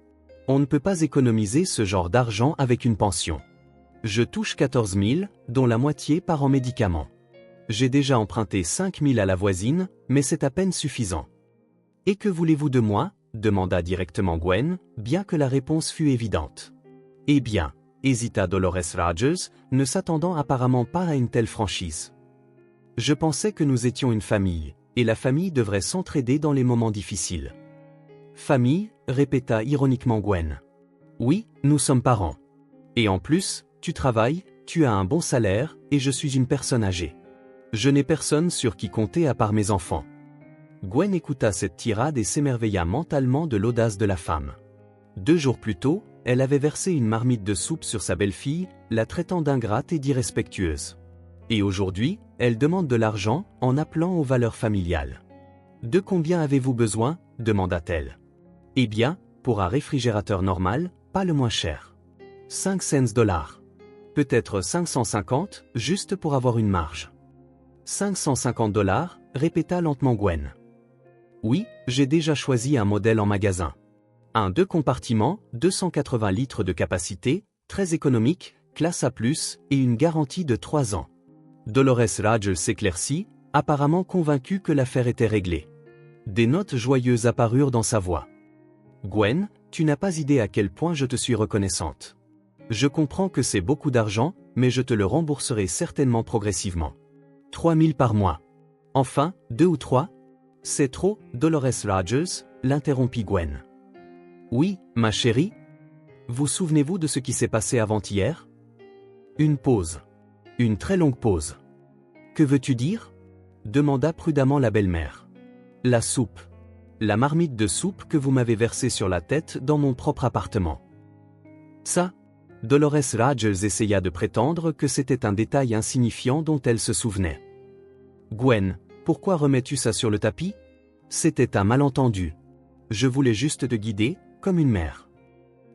On ne peut pas économiser ce genre d'argent avec une pension. Je touche 14 000, dont la moitié part en médicaments. J'ai déjà emprunté 5 000 à la voisine, mais c'est à peine suffisant. Et que voulez-vous de moi ? Demanda directement Gwen, bien que la réponse fût évidente. Eh bien, hésita Dolores Rogers, ne s'attendant apparemment pas à une telle franchise. Je pensais que nous étions une famille, et la famille devrait s'entraider dans les moments difficiles. Famille, répéta ironiquement Gwen. Oui, nous sommes parents. Et en plus, tu travailles, tu as un bon salaire, et je suis une personne âgée. Je n'ai personne sur qui compter à part mes enfants. Gwen écouta cette tirade et s'émerveilla mentalement de l'audace de la femme. 2 jours plus tôt, elle avait versé une marmite de soupe sur sa belle-fille, la traitant d'ingrate et d'irrespectueuse. Et aujourd'hui, elle demande de l'argent en appelant aux valeurs familiales. De combien avez-vous besoin ? Demanda-t-elle. Eh bien, pour un réfrigérateur normal, pas le moins cher. 5 cents. Peut-être 550, juste pour avoir une marge. 550 $, répéta lentement Gwen. Oui, j'ai déjà choisi un modèle en magasin. Un 2 compartiments, 280 litres de capacité, très économique, classe A+, et une garantie de 3 ans. Dolores Rogers s'éclaircit, apparemment convaincue que l'affaire était réglée. Des notes joyeuses apparurent dans sa voix. Gwen, tu n'as pas idée à quel point je te suis reconnaissante. Je comprends que c'est beaucoup d'argent, mais je te le rembourserai certainement progressivement. 3 000 par mois. Enfin, 2 ou 3 ? C'est trop, Dolores Rogers, l'interrompit Gwen. Oui, ma chérie ? Vous souvenez-vous de ce qui s'est passé avant-hier ? Une pause. Une très longue pause. Que veux-tu dire ? Demanda prudemment la belle-mère. La soupe. La marmite de soupe que vous m'avez versée sur la tête dans mon propre appartement. Ça ? Dolores Rogers essaya de prétendre que c'était un détail insignifiant dont elle se souvenait. Gwen, pourquoi remets-tu ça sur le tapis ? C'était un malentendu. Je voulais juste te guider, comme une mère.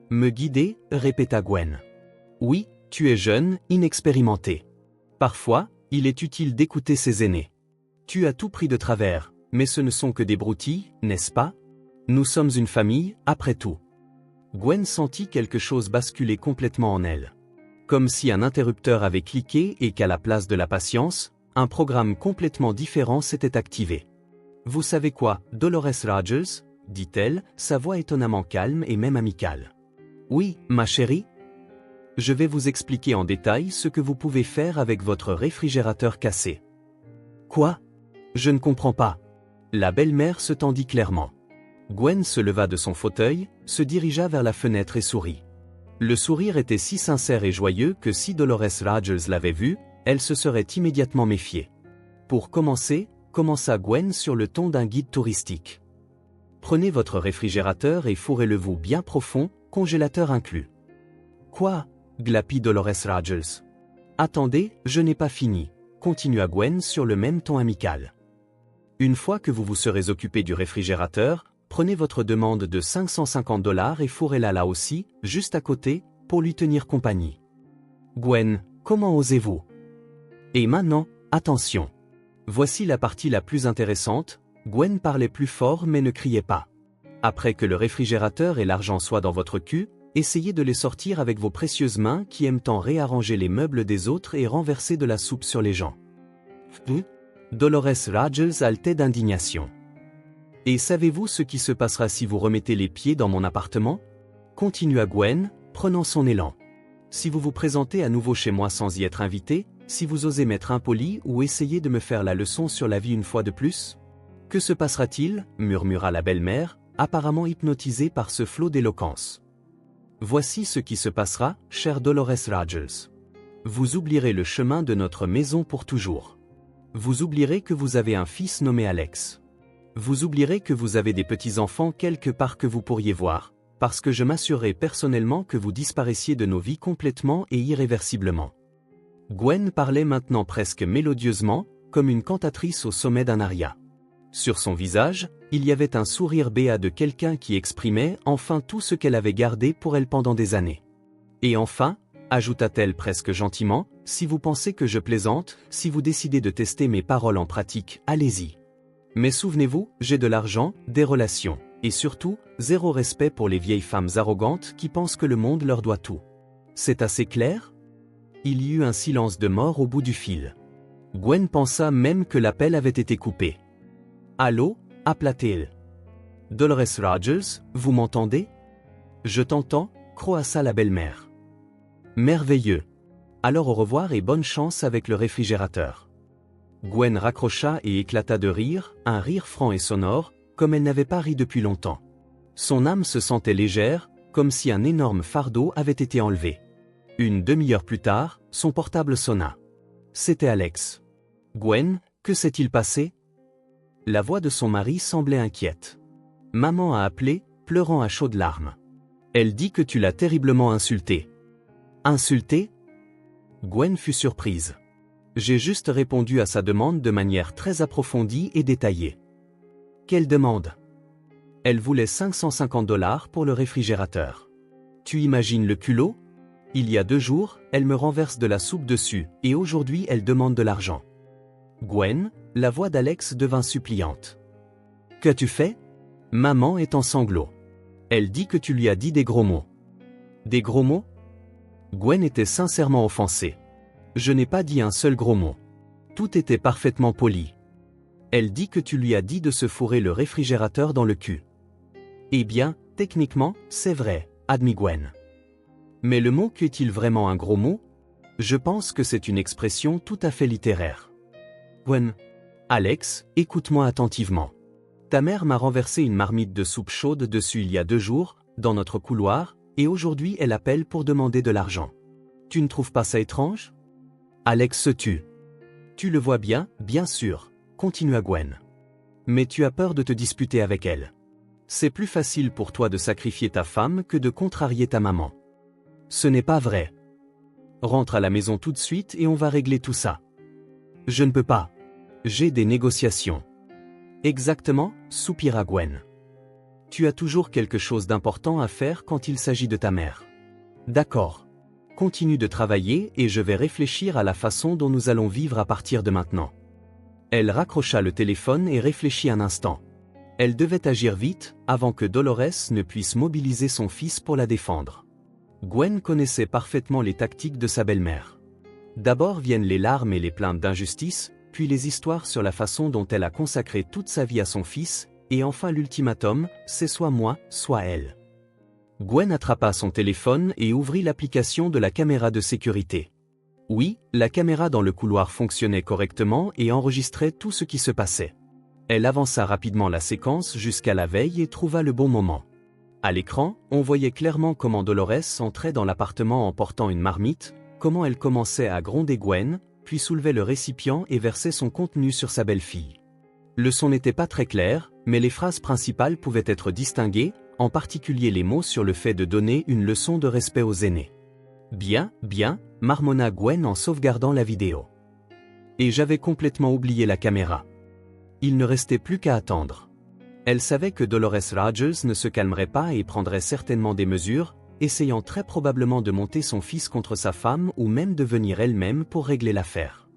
Me guider ? Répéta Gwen. Oui, tu es jeune, inexpérimenté. Parfois, il est utile d'écouter ses aînés. Tu as tout pris de travers, mais ce ne sont que des broutilles, n'est-ce pas ? Nous sommes une famille, après tout. Gwen sentit quelque chose basculer complètement en elle. Comme si un interrupteur avait cliqué et qu'à la place de la patience, un programme complètement différent s'était activé. Vous savez quoi, Dolores Rogers ? Dit-elle, sa voix étonnamment calme et même amicale. Oui, ma chérie ? Je vais vous expliquer en détail ce que vous pouvez faire avec votre réfrigérateur cassé. Quoi ? Je ne comprends pas. La belle-mère se tendit clairement. Gwen se leva de son fauteuil, se dirigea vers la fenêtre et sourit. Le sourire était si sincère et joyeux que si Dolores Rogers l'avait vu, elle se serait immédiatement méfiée. Pour commencer, commença Gwen sur le ton d'un guide touristique. Prenez votre réfrigérateur et fourrez-le-vous bien profond, congélateur inclus. Quoi ? Glapit Dolores Rogers. Attendez, je n'ai pas fini, continua Gwen sur le même ton amical. Une fois que vous vous serez occupé du réfrigérateur, prenez votre demande de 550 $ et fourrez-la là aussi, juste à côté, pour lui tenir compagnie. Gwen, comment osez-vous ? Et maintenant, attention. Voici la partie la plus intéressante, Gwen parlait plus fort mais ne criait pas. Après que le réfrigérateur et l'argent soient dans votre cul, essayez de les sortir avec vos précieuses mains qui aiment tant réarranger les meubles des autres et renverser de la soupe sur les gens. Dolores Rogers haletait d'indignation. Et savez-vous ce qui se passera si vous remettez les pieds dans mon appartement? Continua Gwen, prenant son élan. Si vous vous présentez à nouveau chez moi sans y être invité, si vous osez m'être impoli ou essayez de me faire la leçon sur la vie une fois de plus? Que se passera-t-il? Murmura la belle-mère, apparemment hypnotisée par ce flot d'éloquence. Voici ce qui se passera, chère Dolores Rogers. Vous oublierez le chemin de notre maison pour toujours. Vous oublierez que vous avez un fils nommé Alex. Vous oublierez que vous avez des petits-enfants quelque part que vous pourriez voir, parce que je m'assurerai personnellement que vous disparaissiez de nos vies complètement et irréversiblement. Gwen parlait maintenant presque mélodieusement, comme une cantatrice au sommet d'un aria. Sur son visage, il y avait un sourire béat de quelqu'un qui exprimait enfin tout ce qu'elle avait gardé pour elle pendant des années. Et enfin, ajouta-t-elle presque gentiment, si vous pensez que je plaisante, si vous décidez de tester mes paroles en pratique, allez-y. Mais souvenez-vous, j'ai de l'argent, des relations, et surtout, zéro respect pour les vieilles femmes arrogantes qui pensent que le monde leur doit tout. C'est assez clair? Il y eut un silence de mort au bout du fil. Gwen pensa même que l'appel avait été coupé. Allô, appela-t-elle. Dolores Rogers, vous m'entendez? Je t'entends, croassa la belle-mère. Merveilleux. Alors au revoir et bonne chance avec le réfrigérateur. Gwen raccrocha et éclata de rire, un rire franc et sonore, comme elle n'avait pas ri depuis longtemps. Son âme se sentait légère, comme si un énorme fardeau avait été enlevé. Une demi-heure plus tard, son portable sonna. C'était Alex. Gwen, que s'est-il passé? La voix de son mari semblait inquiète. Maman a appelé, pleurant à chaudes larmes. Elle dit que tu l'as terriblement insultée. Insultée? Gwen fut surprise. J'ai juste répondu à sa demande de manière très approfondie et détaillée. Quelle demande? Elle voulait $550 pour le réfrigérateur. Tu imagines le culot? Il y a 2 jours, elle me renverse de la soupe dessus, et aujourd'hui elle demande de l'argent. Gwen, la voix d'Alex devint suppliante. Qu'as-tu fait? Maman est en sanglots. Elle dit que tu lui as dit des gros mots. Des gros mots? Gwen était sincèrement offensée. Je n'ai pas dit un seul gros mot. Tout était parfaitement poli. Elle dit que tu lui as dit de se fourrer le réfrigérateur dans le cul. Eh bien, techniquement, c'est vrai, admit Gwen. Mais le mot cul est-il vraiment un gros mot? Je pense que c'est une expression tout à fait littéraire. Gwen. Alex, écoute-moi attentivement. Ta mère m'a renversé une marmite de soupe chaude dessus il y a 2 jours, dans notre couloir, et aujourd'hui elle appelle pour demander de l'argent. Tu ne trouves pas ça étrange? Alex se tut. Tu le vois bien sûr, continua Gwen. Mais tu as peur de te disputer avec elle. C'est plus facile pour toi de sacrifier ta femme que de contrarier ta maman. Ce n'est pas vrai. Rentre à la maison tout de suite et on va régler tout ça. Je ne peux pas. J'ai des négociations. Exactement, soupira Gwen. Tu as toujours quelque chose d'important à faire quand il s'agit de ta mère. D'accord. Continue de travailler et je vais réfléchir à la façon dont nous allons vivre à partir de maintenant. Elle raccrocha le téléphone et réfléchit un instant. Elle devait agir vite, avant que Dolores ne puisse mobiliser son fils pour la défendre. Gwen connaissait parfaitement les tactiques de sa belle-mère. D'abord viennent les larmes et les plaintes d'injustice, puis les histoires sur la façon dont elle a consacré toute sa vie à son fils, et enfin l'ultimatum, c'est soit moi, soit elle. Gwen attrapa son téléphone et ouvrit l'application de la caméra de sécurité. Oui, la caméra dans le couloir fonctionnait correctement et enregistrait tout ce qui se passait. Elle avança rapidement la séquence jusqu'à la veille et trouva le bon moment. À l'écran, on voyait clairement comment Dolores entrait dans l'appartement en portant une marmite, comment elle commençait à gronder Gwen, puis soulevait le récipient et versait son contenu sur sa belle-fille. Le son n'était pas très clair, mais les phrases principales pouvaient être distinguées, en particulier les mots sur le fait de donner une leçon de respect aux aînés. Bien, marmonna Gwen en sauvegardant la vidéo. Et j'avais complètement oublié la caméra. Il ne restait plus qu'à attendre. Elle savait que Dolores Rogers ne se calmerait pas et prendrait certainement des mesures, essayant très probablement de monter son fils contre sa femme ou même de venir elle-même pour régler l'affaire.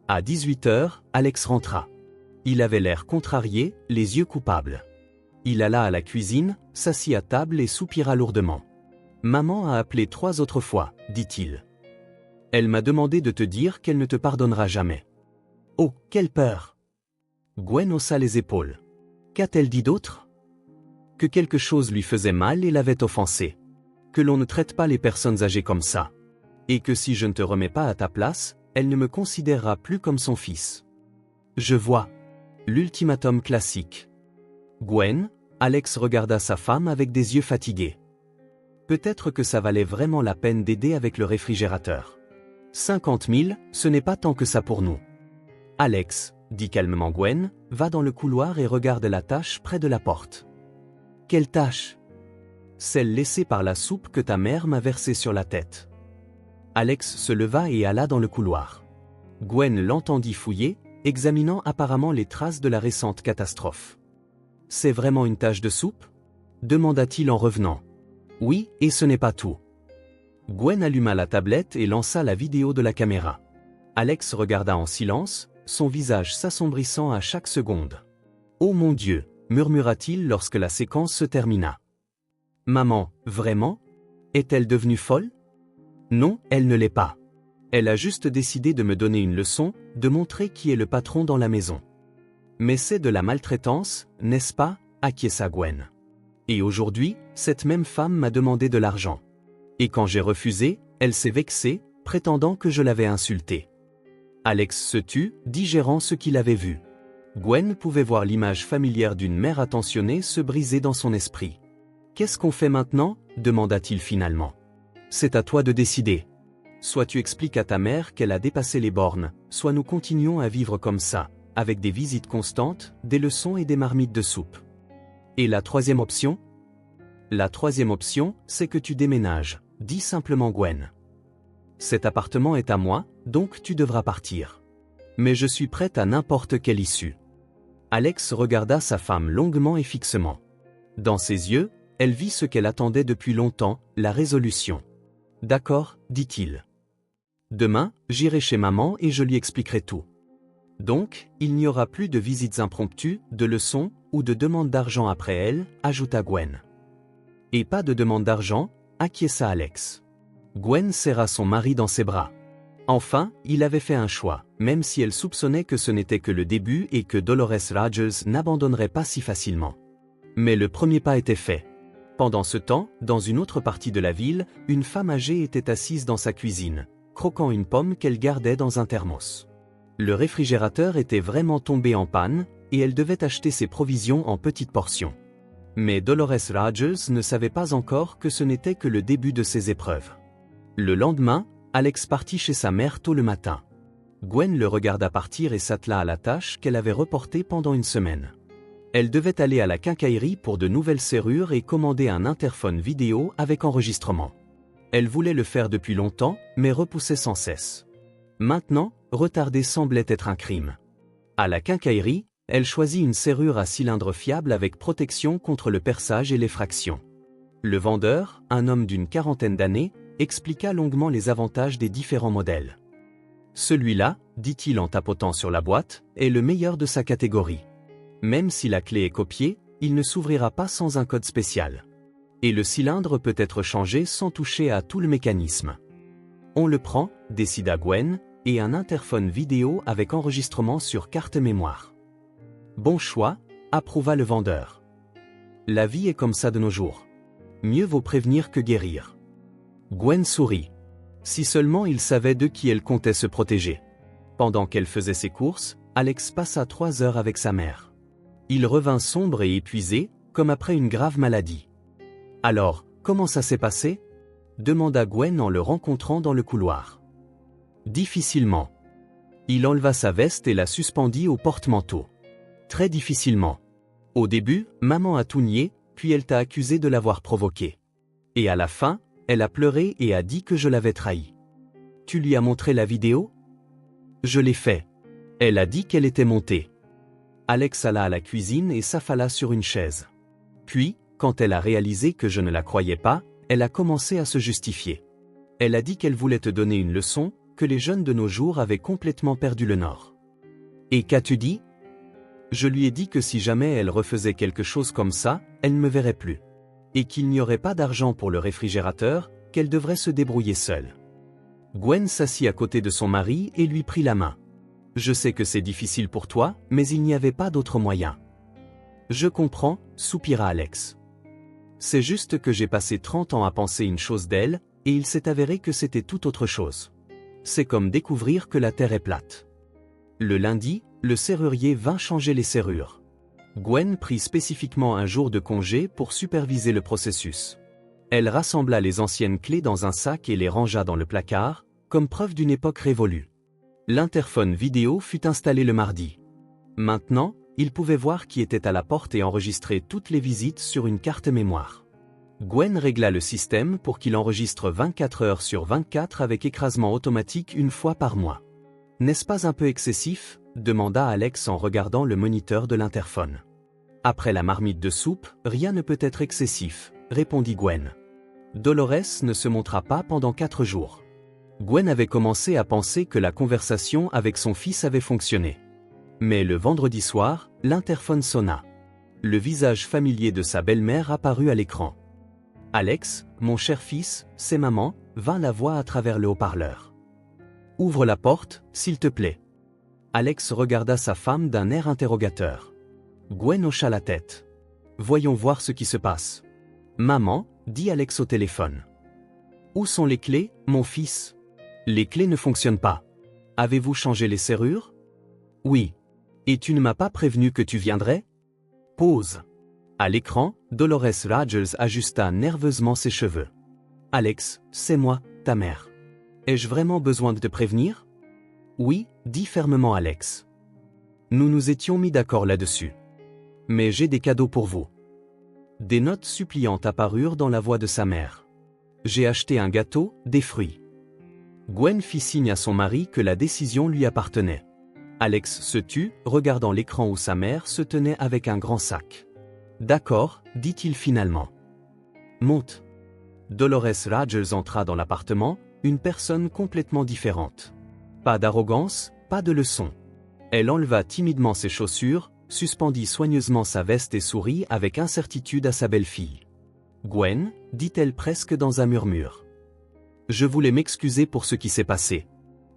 À 18h, Alex rentra. Il avait l'air contrarié, les yeux coupables. Il alla à la cuisine, s'assit à table et soupira lourdement. « Maman a appelé 3 autres fois, dit-il. Elle m'a demandé de te dire qu'elle ne te pardonnera jamais. » Oh, quelle peur! Gwen haussa les épaules. Qu'a-t-elle dit d'autre? Que quelque chose lui faisait mal et l'avait offensé. Que l'on ne traite pas les personnes âgées comme ça. Et que si je ne te remets pas à ta place, elle ne me considérera plus comme son fils. Je vois. L'ultimatum classique. Gwen, Alex regarda sa femme avec des yeux fatigués. Peut-être que ça valait vraiment la peine d'aider avec le réfrigérateur. 50 000, ce n'est pas tant que ça pour nous. Alex, dit calmement Gwen, va dans le couloir et regarde la tache près de la porte. Quelle tache? Celle laissée par la soupe que ta mère m'a versée sur la tête. Alex se leva et alla dans le couloir. Gwen l'entendit fouiller, examinant apparemment les traces de la récente catastrophe. C'est vraiment une tache de soupe? Demanda-t-il en revenant. Oui, et ce n'est pas tout. Gwen alluma la tablette et lança la vidéo de la caméra. Alex regarda en silence, son visage s'assombrissant à chaque seconde. Oh mon Dieu, murmura-t-il lorsque la séquence se termina. Maman, vraiment? Est-elle devenue folle? Non, elle ne l'est pas. Elle a juste décidé de me donner une leçon, de montrer qui est le patron dans la maison. Mais c'est de la maltraitance, n'est-ce pas? Acquiesça Gwen. Et aujourd'hui, cette même femme m'a demandé de l'argent. Et quand j'ai refusé, elle s'est vexée, prétendant que je l'avais insultée. Alex se tut, digérant ce qu'il avait vu. Gwen pouvait voir l'image familière d'une mère attentionnée se briser dans son esprit. « Qu'est-ce qu'on fait maintenant » demanda-t-il finalement. « C'est à toi de décider. Soit tu expliques à ta mère qu'elle a dépassé les bornes, soit nous continuons à vivre comme ça, avec des visites constantes, des leçons et des marmites de soupe. Et la troisième option ? La troisième option, c'est que tu déménages, dit simplement Gwen. Cet appartement est à moi, donc tu devras partir. Mais je suis prête à n'importe quelle issue. Alex regarda sa femme longuement et fixement. Dans ses yeux, elle vit ce qu'elle attendait depuis longtemps, la résolution. D'accord, dit-il. Demain, j'irai chez maman et je lui expliquerai tout. Donc, il n'y aura plus de visites impromptues, de leçons, ou de demandes d'argent après elle, ajouta Gwen. Et pas de demande d'argent, acquiesça Alex. Gwen serra son mari dans ses bras. Enfin, il avait fait un choix, même si elle soupçonnait que ce n'était que le début et que Dolores Rogers n'abandonnerait pas si facilement. Mais le premier pas était fait. Pendant ce temps, dans une autre partie de la ville, une femme âgée était assise dans sa cuisine, croquant une pomme qu'elle gardait dans un thermos. Le réfrigérateur était vraiment tombé en panne, et elle devait acheter ses provisions en petites portions. Mais Dolores Rogers ne savait pas encore que ce n'était que le début de ses épreuves. Le lendemain, Alex partit chez sa mère tôt le matin. Gwen le regarda partir et s'attela à la tâche qu'elle avait reportée pendant une semaine. Elle devait aller à la quincaillerie pour de nouvelles serrures et commander un interphone vidéo avec enregistrement. Elle voulait le faire depuis longtemps, mais repoussait sans cesse. Maintenant, retarder semblait être un crime. À la quincaillerie, elle choisit une serrure à cylindre fiable avec protection contre le perçage et l'effraction. Le vendeur, un homme d'une quarantaine d'années, expliqua longuement les avantages des différents modèles. Celui-là, dit-il en tapotant sur la boîte, est le meilleur de sa catégorie. Même si la clé est copiée, il ne s'ouvrira pas sans un code spécial. Et le cylindre peut être changé sans toucher à tout le mécanisme. On le prend, décida Gwen, et un interphone vidéo avec enregistrement sur carte mémoire. Bon choix, approuva le vendeur. La vie est comme ça de nos jours. Mieux vaut prévenir que guérir. Gwen sourit. Si seulement il savait de qui elle comptait se protéger. Pendant qu'elle faisait ses courses, Alex passa 3 heures avec sa mère. Il revint sombre et épuisé, comme après une grave maladie. Alors, comment ça s'est passé ? Demanda Gwen en le rencontrant dans le couloir. Difficilement. Il enleva sa veste et la suspendit au porte-manteau. Très difficilement. Au début, maman a tout nié, puis elle t'a accusé de l'avoir provoqué. Et à la fin, elle a pleuré et a dit que je l'avais trahi. Tu lui as montré la vidéo ? Je l'ai fait. Elle a dit qu'elle était montée. Alex alla à la cuisine et s'affala sur une chaise. Puis, quand elle a réalisé que je ne la croyais pas, elle a commencé à se justifier. Elle a dit qu'elle voulait te donner une leçon, que les jeunes de nos jours avaient complètement perdu le nord. Et qu'as-tu dit? Je lui ai dit que si jamais elle refaisait quelque chose comme ça, elle ne me verrait plus. Et qu'il n'y aurait pas d'argent pour le réfrigérateur, qu'elle devrait se débrouiller seule. Gwen s'assit à côté de son mari et lui prit la main. Je sais que c'est difficile pour toi, mais il n'y avait pas d'autre moyen. Je comprends, soupira Alex. C'est juste que j'ai passé 30 ans à penser une chose d'elle, et il s'est avéré que c'était tout autre chose. C'est comme découvrir que la Terre est plate. Le lundi, le serrurier vint changer les serrures. Gwen prit spécifiquement un jour de congé pour superviser le processus. Elle rassembla les anciennes clés dans un sac et les rangea dans le placard, comme preuve d'une époque révolue. L'interphone vidéo fut installé le mardi. Maintenant, il pouvait voir qui était à la porte et enregistrer toutes les visites sur une carte mémoire. Gwen régla le système pour qu'il enregistre 24 heures sur 24 avec écrasement automatique une fois par mois. N'est-ce pas un peu excessif? Demanda Alex en regardant le moniteur de l'interphone. Après la marmite de soupe, rien ne peut être excessif, répondit Gwen. Dolores ne se montra pas pendant 4 jours. Gwen avait commencé à penser que la conversation avec son fils avait fonctionné. Mais le vendredi soir, l'interphone sonna. Le visage familier de sa belle-mère apparut à l'écran. « Alex, mon cher fils, c'est maman », vint la voix à travers le haut-parleur. « Ouvre la porte, s'il te plaît. » Alex regarda sa femme d'un air interrogateur. Gwen hocha la tête. « Voyons voir ce qui se passe. »« Maman », dit Alex au téléphone. « Où sont les clés, mon fils ? » « Les clés ne fonctionnent pas. Avez-vous changé les serrures ? » ?»« Oui. Et tu ne m'as pas prévenu que tu viendrais ? » Pause. À l'écran, Dolores Rogers ajusta nerveusement ses cheveux. « Alex, c'est moi, ta mère. Ai-je vraiment besoin de te prévenir ? » ?»« Oui, dit fermement Alex. Nous nous étions mis d'accord là-dessus. Mais j'ai des cadeaux pour vous. » Des notes suppliantes apparurent dans la voix de sa mère. « J'ai acheté un gâteau, des fruits. » Gwen fit signe à son mari que la décision lui appartenait. Alex se tut, regardant l'écran où sa mère se tenait avec un grand sac. « D'accord, dit-il finalement. Monte. » Dolores Rogers entra dans l'appartement, une personne complètement différente. Pas d'arrogance, pas de leçon. Elle enleva timidement ses chaussures, suspendit soigneusement sa veste et sourit avec incertitude à sa belle-fille. « Gwen, dit-elle presque dans un murmure. Je voulais m'excuser pour ce qui s'est passé.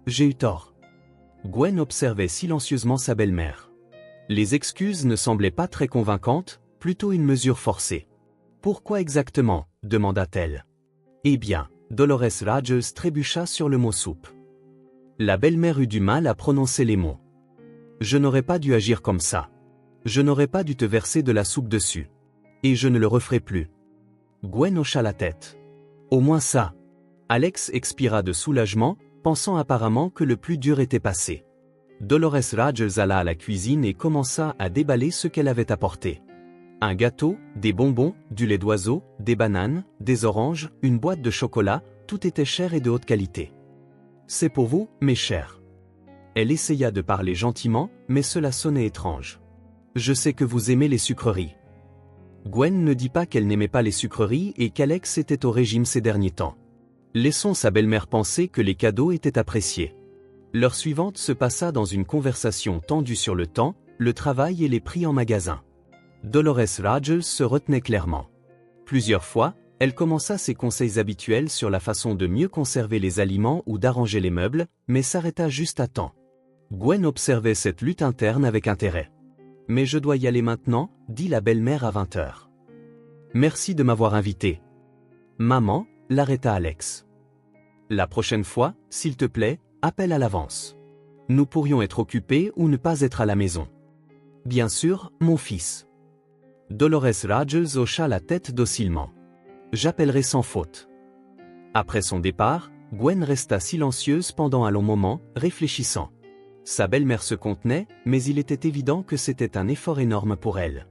J'ai eu tort. » Gwen observait silencieusement sa belle-mère. Les excuses ne semblaient pas très convaincantes, plutôt une mesure forcée. « Pourquoi exactement ? » demanda-t-elle. Eh bien, Dolores Rogers trébucha sur le mot soupe. La belle-mère eut du mal à prononcer les mots. « Je n'aurais pas dû agir comme ça. Je n'aurais pas dû te verser de la soupe dessus. Et je ne le referai plus. » Gwen hocha la tête. « Au moins ça. » Alex expira de soulagement, pensant apparemment que le plus dur était passé. Dolores Rogers alla à la cuisine et commença à déballer ce qu'elle avait apporté. Un gâteau, des bonbons, du lait d'oiseau, des bananes, des oranges, une boîte de chocolat, tout était cher et de haute qualité. « C'est pour vous, mes chers. » Elle essaya de parler gentiment, mais cela sonnait étrange. « Je sais que vous aimez les sucreries. » Gwen ne dit pas qu'elle n'aimait pas les sucreries et qu'Alex était au régime ces derniers temps. Laissons sa belle-mère penser que les cadeaux étaient appréciés. L'heure suivante se passa dans une conversation tendue sur le temps, le travail et les prix en magasin. Dolores Rogers se retenait clairement. Plusieurs fois, elle commença ses conseils habituels sur la façon de mieux conserver les aliments ou d'arranger les meubles, mais s'arrêta juste à temps. Gwen observait cette lutte interne avec intérêt. « Mais je dois y aller maintenant » dit la belle-mère à 20h. « Merci de m'avoir invité. »« Maman » l'arrêta Alex. « La prochaine fois, s'il te plaît, appelle à l'avance. Nous pourrions être occupés ou ne pas être à la maison. »« Bien sûr, mon fils. » Dolores Rogers hocha la tête docilement. « J'appellerai sans faute. » Après son départ, Gwen resta silencieuse pendant un long moment, réfléchissant. Sa belle-mère se contenait, mais il était évident que c'était un effort énorme pour elle.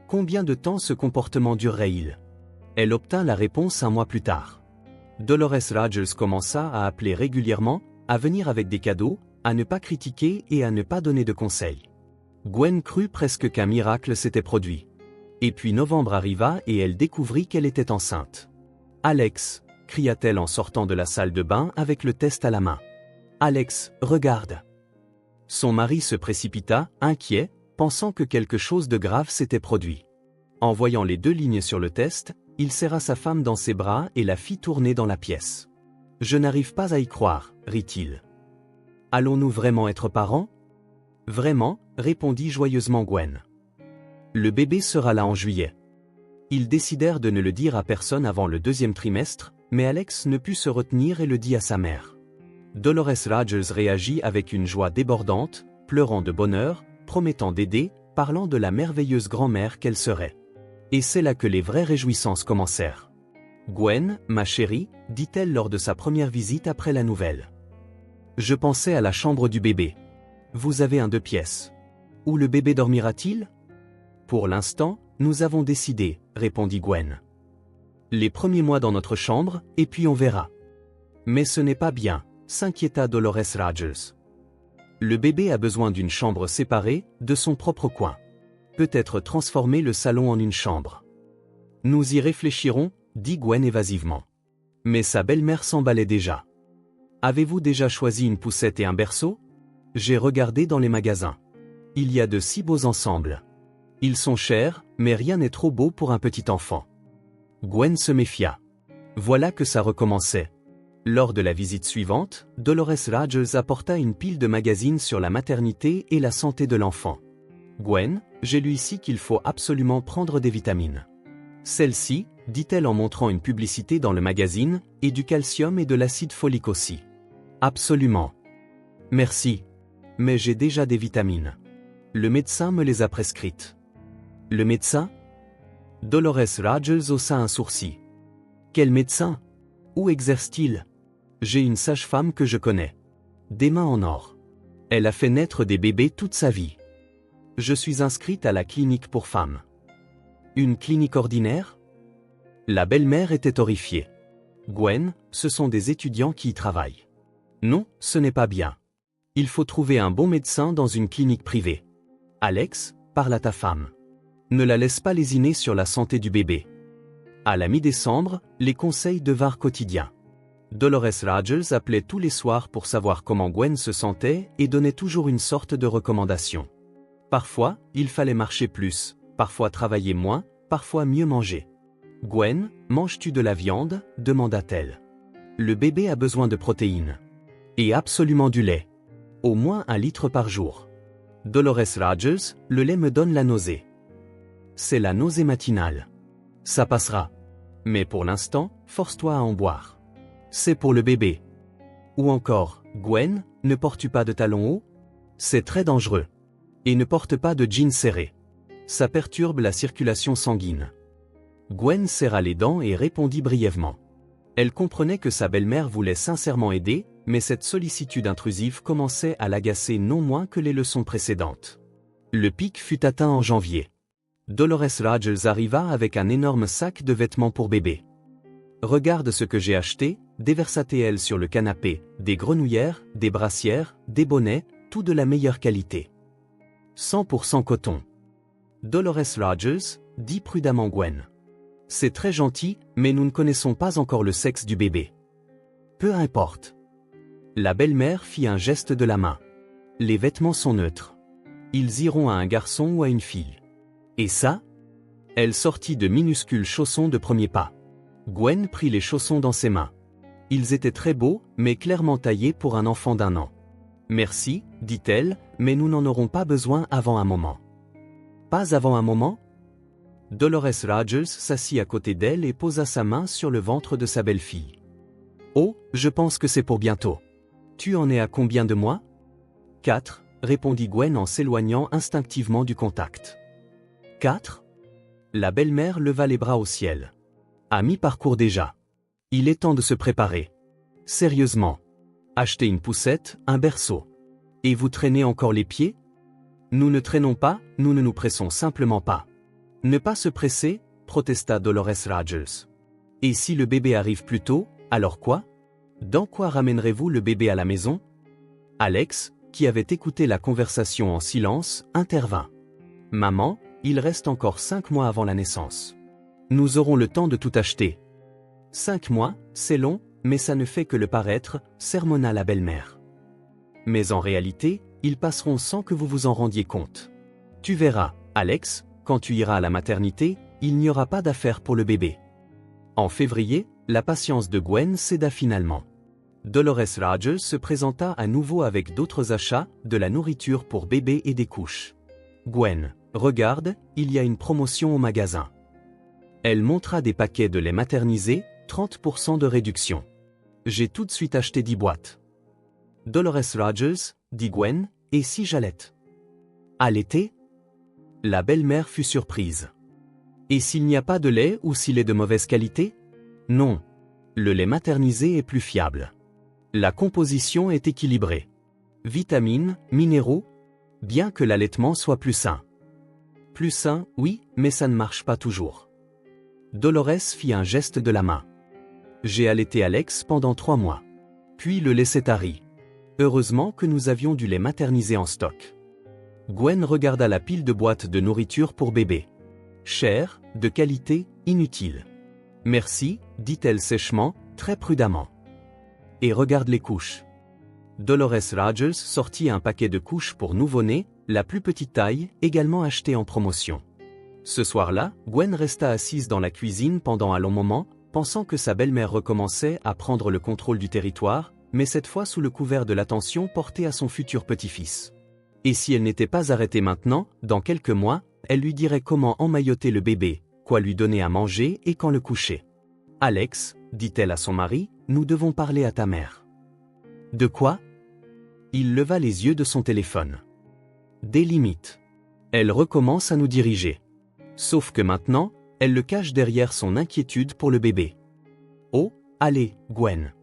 Combien de temps ce comportement durerait-il ? Elle obtint la réponse un mois plus tard. Dolores Rogers commença à appeler régulièrement, à venir avec des cadeaux, à ne pas critiquer et à ne pas donner de conseils. Gwen crut presque qu'un miracle s'était produit. Et puis novembre arriva et elle découvrit qu'elle était enceinte. « Alex !» cria-t-elle en sortant de la salle de bain avec le test à la main. « Alex, regarde. Son mari se précipita, inquiet, pensant que quelque chose de grave s'était produit. En voyant les 2 lignes sur le test, il serra sa femme dans ses bras et la fit tourner dans la pièce. « Je n'arrive pas à y croire, rit-il. Allons-nous vraiment être parents ? Vraiment, répondit joyeusement Gwen. Le bébé sera là en juillet. Ils décidèrent de ne le dire à personne avant le 2e trimestre, mais Alex ne put se retenir et le dit à sa mère. Dolores Rogers réagit avec une joie débordante, pleurant de bonheur, promettant d'aider, parlant de la merveilleuse grand-mère qu'elle serait. Et c'est là que les vraies réjouissances commencèrent. « Gwen, ma chérie, dit-elle lors de sa première visite après la nouvelle. Je pensais à la chambre du bébé. Vous avez un 2 pièces. Où le bébé dormira-t-il ? Pour l'instant, nous avons décidé, répondit Gwen. Les premiers mois dans notre chambre, et puis on verra. Mais ce n'est pas bien, s'inquiéta Dolores Rogers. Le bébé a besoin d'une chambre séparée, de son propre coin. Peut-être transformer le salon en une chambre. Nous y réfléchirons, dit Gwen évasivement. Mais sa belle-mère s'emballait déjà. Avez-vous déjà choisi une poussette et un berceau ? J'ai regardé dans les magasins. Il y a de si beaux ensembles. Ils sont chers, mais rien n'est trop beau pour un petit enfant. Gwen se méfia. Voilà que ça recommençait. Lors de la visite suivante, Dolores Rogers apporta une pile de magazines sur la maternité et la santé de l'enfant. Gwen, j'ai lu ici qu'il faut absolument prendre des vitamines. Celle-ci, dit-elle en montrant une publicité dans le magazine, et du calcium et de l'acide folique aussi. Absolument. Merci. Mais j'ai déjà des vitamines. Le médecin me les a prescrites. Le médecin ? Dolores Rogers haussa un sourcil. Quel médecin ? Où exerce-t-il ? J'ai une sage-femme que je connais. Des mains en or. Elle a fait naître des bébés toute sa vie. Je suis inscrite à la clinique pour femmes. Une clinique ordinaire ? La belle-mère était horrifiée. Gwen, ce sont des étudiants qui y travaillent. Non, ce n'est pas bien. Il faut trouver un bon médecin dans une clinique privée. Alex, parle à ta femme. Ne la laisse pas lésiner sur la santé du bébé. À la mi-décembre, les conseils devinrent quotidiens. Dolores Rogers appelait tous les soirs pour savoir comment Gwen se sentait et donnait toujours une sorte de recommandation. Parfois, il fallait marcher plus, parfois travailler moins, parfois mieux manger. « Gwen, manges-tu de la viande ?» demanda-t-elle. « Le bébé a besoin de protéines. Et absolument du lait. Au moins 1 litre par jour. » Dolores Rogers, le lait me donne la nausée. C'est la nausée matinale. Ça passera. Mais pour l'instant, force-toi à en boire. C'est pour le bébé. Ou encore, Gwen, ne portes-tu pas de talons hauts ? C'est très dangereux. Et ne porte pas de jeans serrés. Ça perturbe la circulation sanguine. Gwen serra les dents et répondit brièvement. Elle comprenait que sa belle-mère voulait sincèrement aider, mais cette sollicitude intrusive commençait à l'agacer non moins que les leçons précédentes. Le pic fut atteint en janvier. Dolores Rogers arriva avec un énorme sac de vêtements pour bébé. « Regarde ce que j'ai acheté », déversa-t-elle sur le canapé, des grenouillères, des brassières, des bonnets, tout de la meilleure qualité. 100% coton. Dolores Rogers, dit prudemment Gwen. C'est très gentil, mais nous ne connaissons pas encore le sexe du bébé. Peu importe. La belle-mère fit un geste de la main. Les vêtements sont neutres. Ils iront à un garçon ou à une fille. Et ça ? Elle sortit de minuscules chaussons de premier pas. Gwen prit les chaussons dans ses mains. Ils étaient très beaux, mais clairement taillés pour un enfant d'1 an. Merci, dit-elle, mais nous n'en aurons pas besoin avant un moment. Pas avant un moment ? Dolores Rogers s'assit à côté d'elle et posa sa main sur le ventre de sa belle-fille. Oh, je pense que c'est pour bientôt. Tu en es à combien de mois ? 4, répondit Gwen en s'éloignant instinctivement du contact. 4 ? La belle-mère leva les bras au ciel. À mi-parcours déjà. Il est temps de se préparer. Sérieusement. Acheter une poussette, un berceau. Et vous traînez encore les pieds ? Nous ne traînons pas, nous ne nous pressons simplement pas. Ne pas se presser, protesta Dolores Rogers. Et si le bébé arrive plus tôt, alors quoi ? Dans quoi ramènerez-vous le bébé à la maison ? Alex, qui avait écouté la conversation en silence, intervint. Maman, il reste encore 5 mois avant la naissance. Nous aurons le temps de tout acheter. 5 mois, c'est long, mais ça ne fait que le paraître, sermonna la belle-mère. mais en réalité, ils passeront sans que vous vous en rendiez compte. Tu verras, Alex, quand tu iras à la maternité, il n'y aura pas d'affaire pour le bébé. En février, la patience de Gwen céda finalement. Dolores Rogers se présenta à nouveau avec d'autres achats, de la nourriture pour bébé et des couches. Gwen, regarde, il y a une promotion au magasin. Elle montra des paquets de lait maternisé, 30% de réduction. J'ai tout de suite acheté 10 boîtes. Dolores Rogers, dit Gwen, et si j'allaite? Allaiter? La belle-mère fut surprise. Et s'il n'y a pas de lait ou s'il est de mauvaise qualité? Non. Le lait maternisé est plus fiable. La composition est équilibrée. Vitamines, minéraux, bien que l'allaitement soit plus sain. Plus sain, oui, mais ça ne marche pas toujours. Dolores fit un geste de la main. J'ai allaité Alex pendant 3 mois. Puis le lait s'est tari. Heureusement que nous avions du lait maternisé en stock. Gwen regarda la pile de boîtes de nourriture pour bébé. Cher, de qualité, inutile. Merci, dit-elle sèchement, très prudemment. Et regarde les couches. Dolores Rogers sortit un paquet de couches pour nouveau-né, la plus petite taille, également achetée en promotion. Ce soir-là, Gwen resta assise dans la cuisine pendant un long moment, pensant que sa belle-mère recommençait à prendre le contrôle du territoire, mais cette fois sous le couvert de l'attention portée à son futur petit-fils. Et si elle n'était pas arrêtée maintenant, dans quelques mois, elle lui dirait comment emmailloter le bébé, quoi lui donner à manger et quand le coucher. « Alex, dit-elle à son mari, nous devons parler à ta mère. » De quoi? Il leva les yeux de son téléphone. Des limites. Elle recommence à nous diriger. Sauf que maintenant, elle le cache derrière son inquiétude pour le bébé. Oh, allez, Gwen.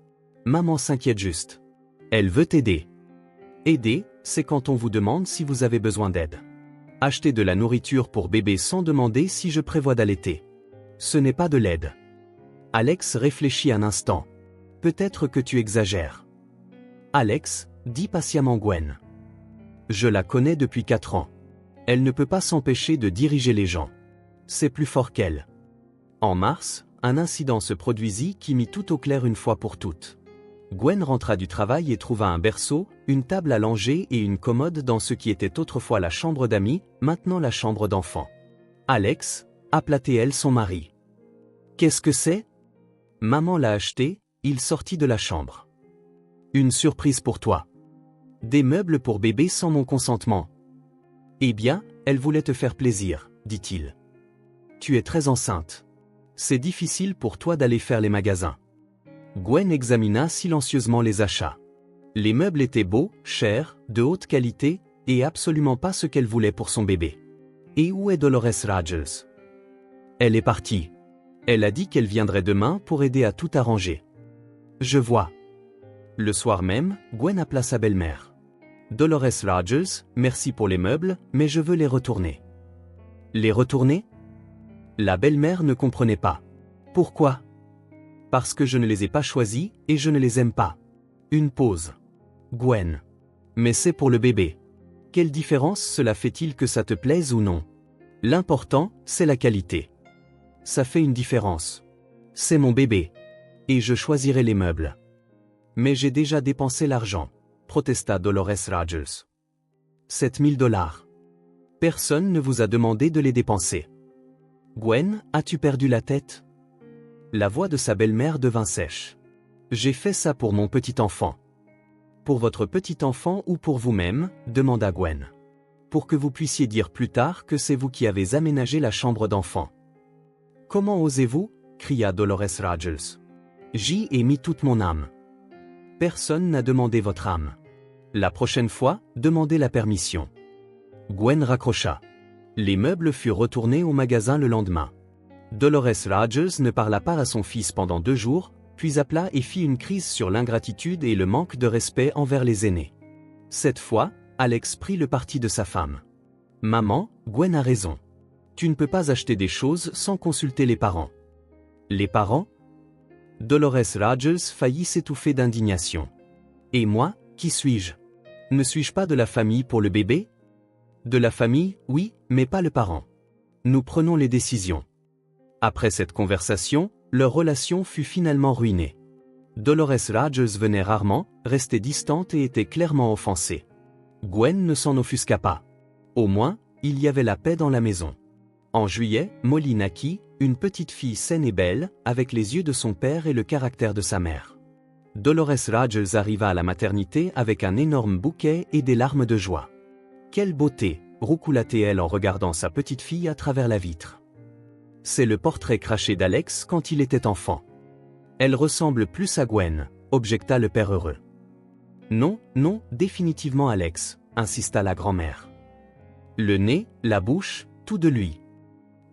Maman s'inquiète juste. Elle veut t'aider. Aider, c'est quand on vous demande si vous avez besoin d'aide. Acheter de la nourriture pour bébé sans demander si je prévois d'allaiter. Ce n'est pas de l'aide. Alex réfléchit un instant. Peut-être que tu exagères. Alex, dit patiemment Gwen. Je la connais depuis 4 ans. Elle ne peut pas s'empêcher de diriger les gens. C'est plus fort qu'elle. En mars, un incident se produisit qui mit tout au clair une fois pour toutes. Gwen rentra du travail et trouva un berceau, une table à langer et une commode dans ce qui était autrefois la chambre d'amis, maintenant la chambre d'enfant. Alex, appelait-elle son mari. Qu'est-ce que c'est? Maman l'a acheté, il sortit de la chambre. Une surprise pour toi. Des meubles pour bébé sans mon consentement. Eh bien, elle voulait te faire plaisir, dit-il. Tu es très enceinte. C'est difficile pour toi d'aller faire les magasins. Gwen examina silencieusement les achats. Les meubles étaient beaux, chers, de haute qualité, et absolument pas ce qu'elle voulait pour son bébé. Et où est Dolores Rogers? Elle est partie. Elle a dit qu'elle viendrait demain pour aider à tout arranger. Je vois. Le soir même, Gwen appela sa belle-mère. Dolores Rogers, merci pour les meubles, mais je veux les retourner. Les retourner? La belle-mère ne comprenait pas. Pourquoi? Parce que je ne les ai pas choisis, et je ne les aime pas. Une pause. Gwen. Mais c'est pour le bébé. Quelle différence cela fait-il que ça te plaise ou non? L'important, c'est la qualité. Ça fait une différence. C'est mon bébé. Et je choisirai les meubles. Mais j'ai déjà dépensé l'argent, protesta Dolores Rogers. 7 000 $. Personne ne vous a demandé de les dépenser. Gwen, as-tu perdu la tête? La voix de sa belle-mère devint sèche. J'ai fait ça pour mon petit enfant. Pour votre petit enfant ou pour vous-même, demanda Gwen. Pour que vous puissiez dire plus tard que c'est vous qui avez aménagé la chambre d'enfant. Comment osez-vous? Cria Dolores Rogers. J'y ai mis toute mon âme. Personne n'a demandé votre âme. La prochaine fois, demandez la permission. Gwen raccrocha. Les meubles furent retournés au magasin le lendemain. Dolores Rogers ne parla pas à son fils pendant 2 jours, puis appela et fit une crise sur l'ingratitude et le manque de respect envers les aînés. Cette fois, Alex prit le parti de sa femme. Maman, Gwen a raison. Tu ne peux pas acheter des choses sans consulter les parents. Les parents? Dolores Rogers faillit s'étouffer d'indignation. Et moi, qui suis-je? Ne suis-je pas de la famille pour le bébé? De la famille, oui, mais pas le parent. Nous prenons les décisions. Après cette conversation, leur relation fut finalement ruinée. Dolores Rogers venait rarement, restait distante et était clairement offensée. Gwen ne s'en offusqua pas. Au moins, il y avait la paix dans la maison. En juillet, Molly naquit, une petite fille saine et belle, avec les yeux de son père et le caractère de sa mère. Dolores Rogers arriva à la maternité avec un énorme bouquet et des larmes de joie. Quelle beauté, roucoula-t-elle en regardant sa petite fille à travers la vitre. C'est le portrait craché d'Alex quand il était enfant. Elle ressemble plus à Gwen, objecta le père heureux. Non, non, définitivement Alex, insista la grand-mère. Le nez, la bouche, tout de lui.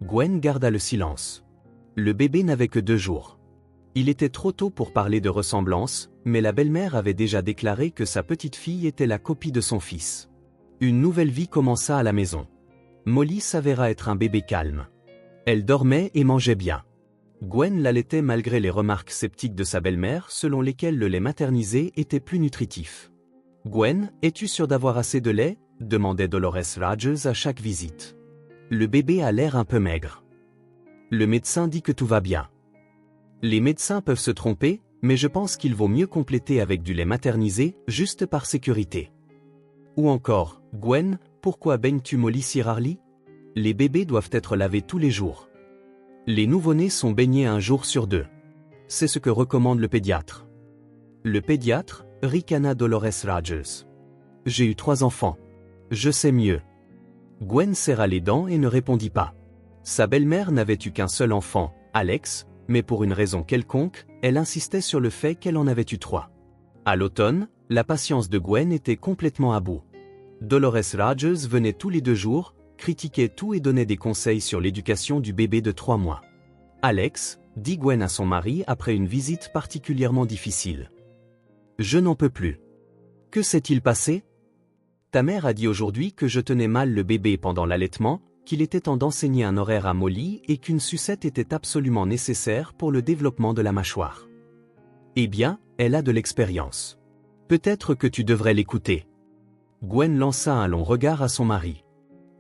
Gwen garda le silence. Le bébé n'avait que 2 jours. Il était trop tôt pour parler de ressemblance, mais la belle-mère avait déjà déclaré que sa petite fille était la copie de son fils. Une nouvelle vie commença à la maison. Molly s'avéra être un bébé calme. Elle dormait et mangeait bien. Gwen l'allaitait malgré les remarques sceptiques de sa belle-mère selon lesquelles le lait maternisé était plus nutritif. « Gwen, es-tu sûre d'avoir assez de lait ?» demandait Dolores Rogers à chaque visite. Le bébé a l'air un peu maigre. Le médecin dit que tout va bien. Les médecins peuvent se tromper, mais je pense qu'il vaut mieux compléter avec du lait maternisé, juste par sécurité. Ou encore, Gwen, pourquoi baignes-tu Molly si rarement ? Les bébés doivent être lavés tous les jours. Les nouveau-nés sont baignés 1 jour sur 2. C'est ce que recommande le pédiatre. Le pédiatre, ricana Dolores Rogers. J'ai eu 3 enfants. Je sais mieux. Gwen serra les dents et ne répondit pas. Sa belle-mère n'avait eu qu'un seul enfant, Alex, mais pour une raison quelconque, elle insistait sur le fait qu'elle en avait eu 3. À l'automne, la patience de Gwen était complètement à bout. Dolores Rogers venait tous les 2 jours, critiquait tout et donnait des conseils sur l'éducation du bébé de 3 mois. Alex, dit Gwen à son mari après une visite particulièrement difficile. Je n'en peux plus. Que s'est-il passé ? Ta mère a dit aujourd'hui que je tenais mal le bébé pendant l'allaitement, qu'il était temps d'enseigner un horaire à Molly et qu'une sucette était absolument nécessaire pour le développement de la mâchoire. Eh bien, elle a de l'expérience. Peut-être que tu devrais l'écouter. Gwen lança un long regard à son mari.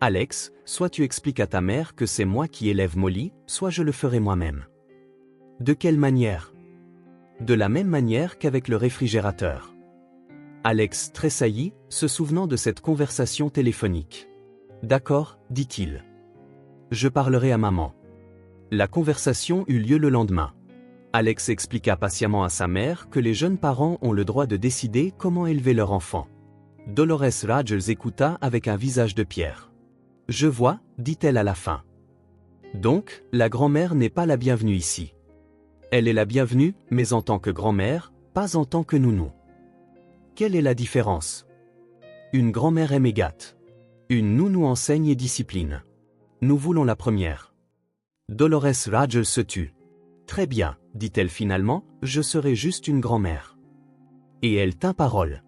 Alex, soit tu expliques à ta mère que c'est moi qui élève Molly, soit je le ferai moi-même. De quelle manière ? De la même manière qu'avec le réfrigérateur. Alex tressaillit, se souvenant de cette conversation téléphonique. D'accord, dit-il. Je parlerai à maman. La conversation eut lieu le lendemain. Alex expliqua patiemment à sa mère que les jeunes parents ont le droit de décider comment élever leur enfant. Dolores Rogers écouta avec un visage de pierre. Je vois, dit-elle à la fin. Donc, la grand-mère n'est pas la bienvenue ici. Elle est la bienvenue, mais en tant que grand-mère, pas en tant que nounou. Quelle est la différence ? Une grand-mère aime et gâte. Une nounou enseigne et discipline. Nous voulons la première. Dolores Rogers se tut. Très bien, dit-elle finalement, je serai juste une grand-mère. Et elle tint parole.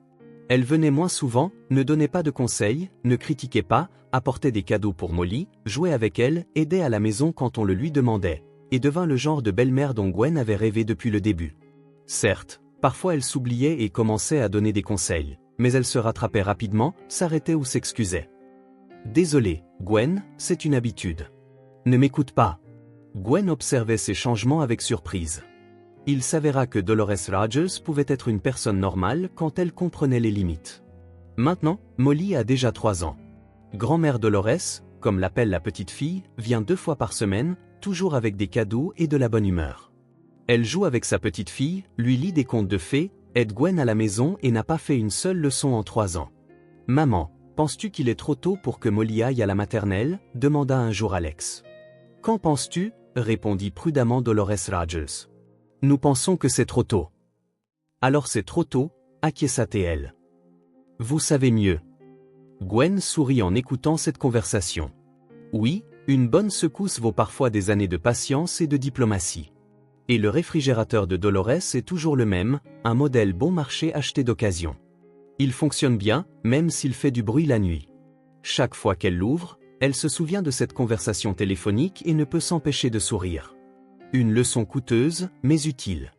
Elle venait moins souvent, ne donnait pas de conseils, ne critiquait pas, apportait des cadeaux pour Molly, jouait avec elle, aidait à la maison quand on le lui demandait, et devint le genre de belle-mère dont Gwen avait rêvé depuis le début. Certes, parfois elle s'oubliait et commençait à donner des conseils, mais elle se rattrapait rapidement, s'arrêtait ou s'excusait. Désolé, Gwen, c'est une habitude. Ne m'écoute pas. Gwen observait ces changements avec surprise. Il s'avéra que Dolores Rogers pouvait être une personne normale quand elle comprenait les limites. Maintenant, Molly a déjà 3 ans. Grand-mère Dolores, comme l'appelle la petite fille, vient 2 fois par semaine, toujours avec des cadeaux et de la bonne humeur. Elle joue avec sa petite fille, lui lit des contes de fées, aide Gwen à la maison et n'a pas fait une seule leçon en 3 ans. Maman, penses-tu qu'il est trop tôt pour que Molly aille à la maternelle ? Demanda un jour Alex. Qu'en penses-tu ? Répondit prudemment Dolores Rogers. Nous pensons que c'est trop tôt. Alors c'est trop tôt, acquiesça-t-elle. Vous savez mieux. Gwen sourit en écoutant cette conversation. Oui, une bonne secousse vaut parfois des années de patience et de diplomatie. Et le réfrigérateur de Dolores est toujours le même, un modèle bon marché acheté d'occasion. Il fonctionne bien, même s'il fait du bruit la nuit. Chaque fois qu'elle l'ouvre, elle se souvient de cette conversation téléphonique et ne peut s'empêcher de sourire. Une leçon coûteuse, mais utile.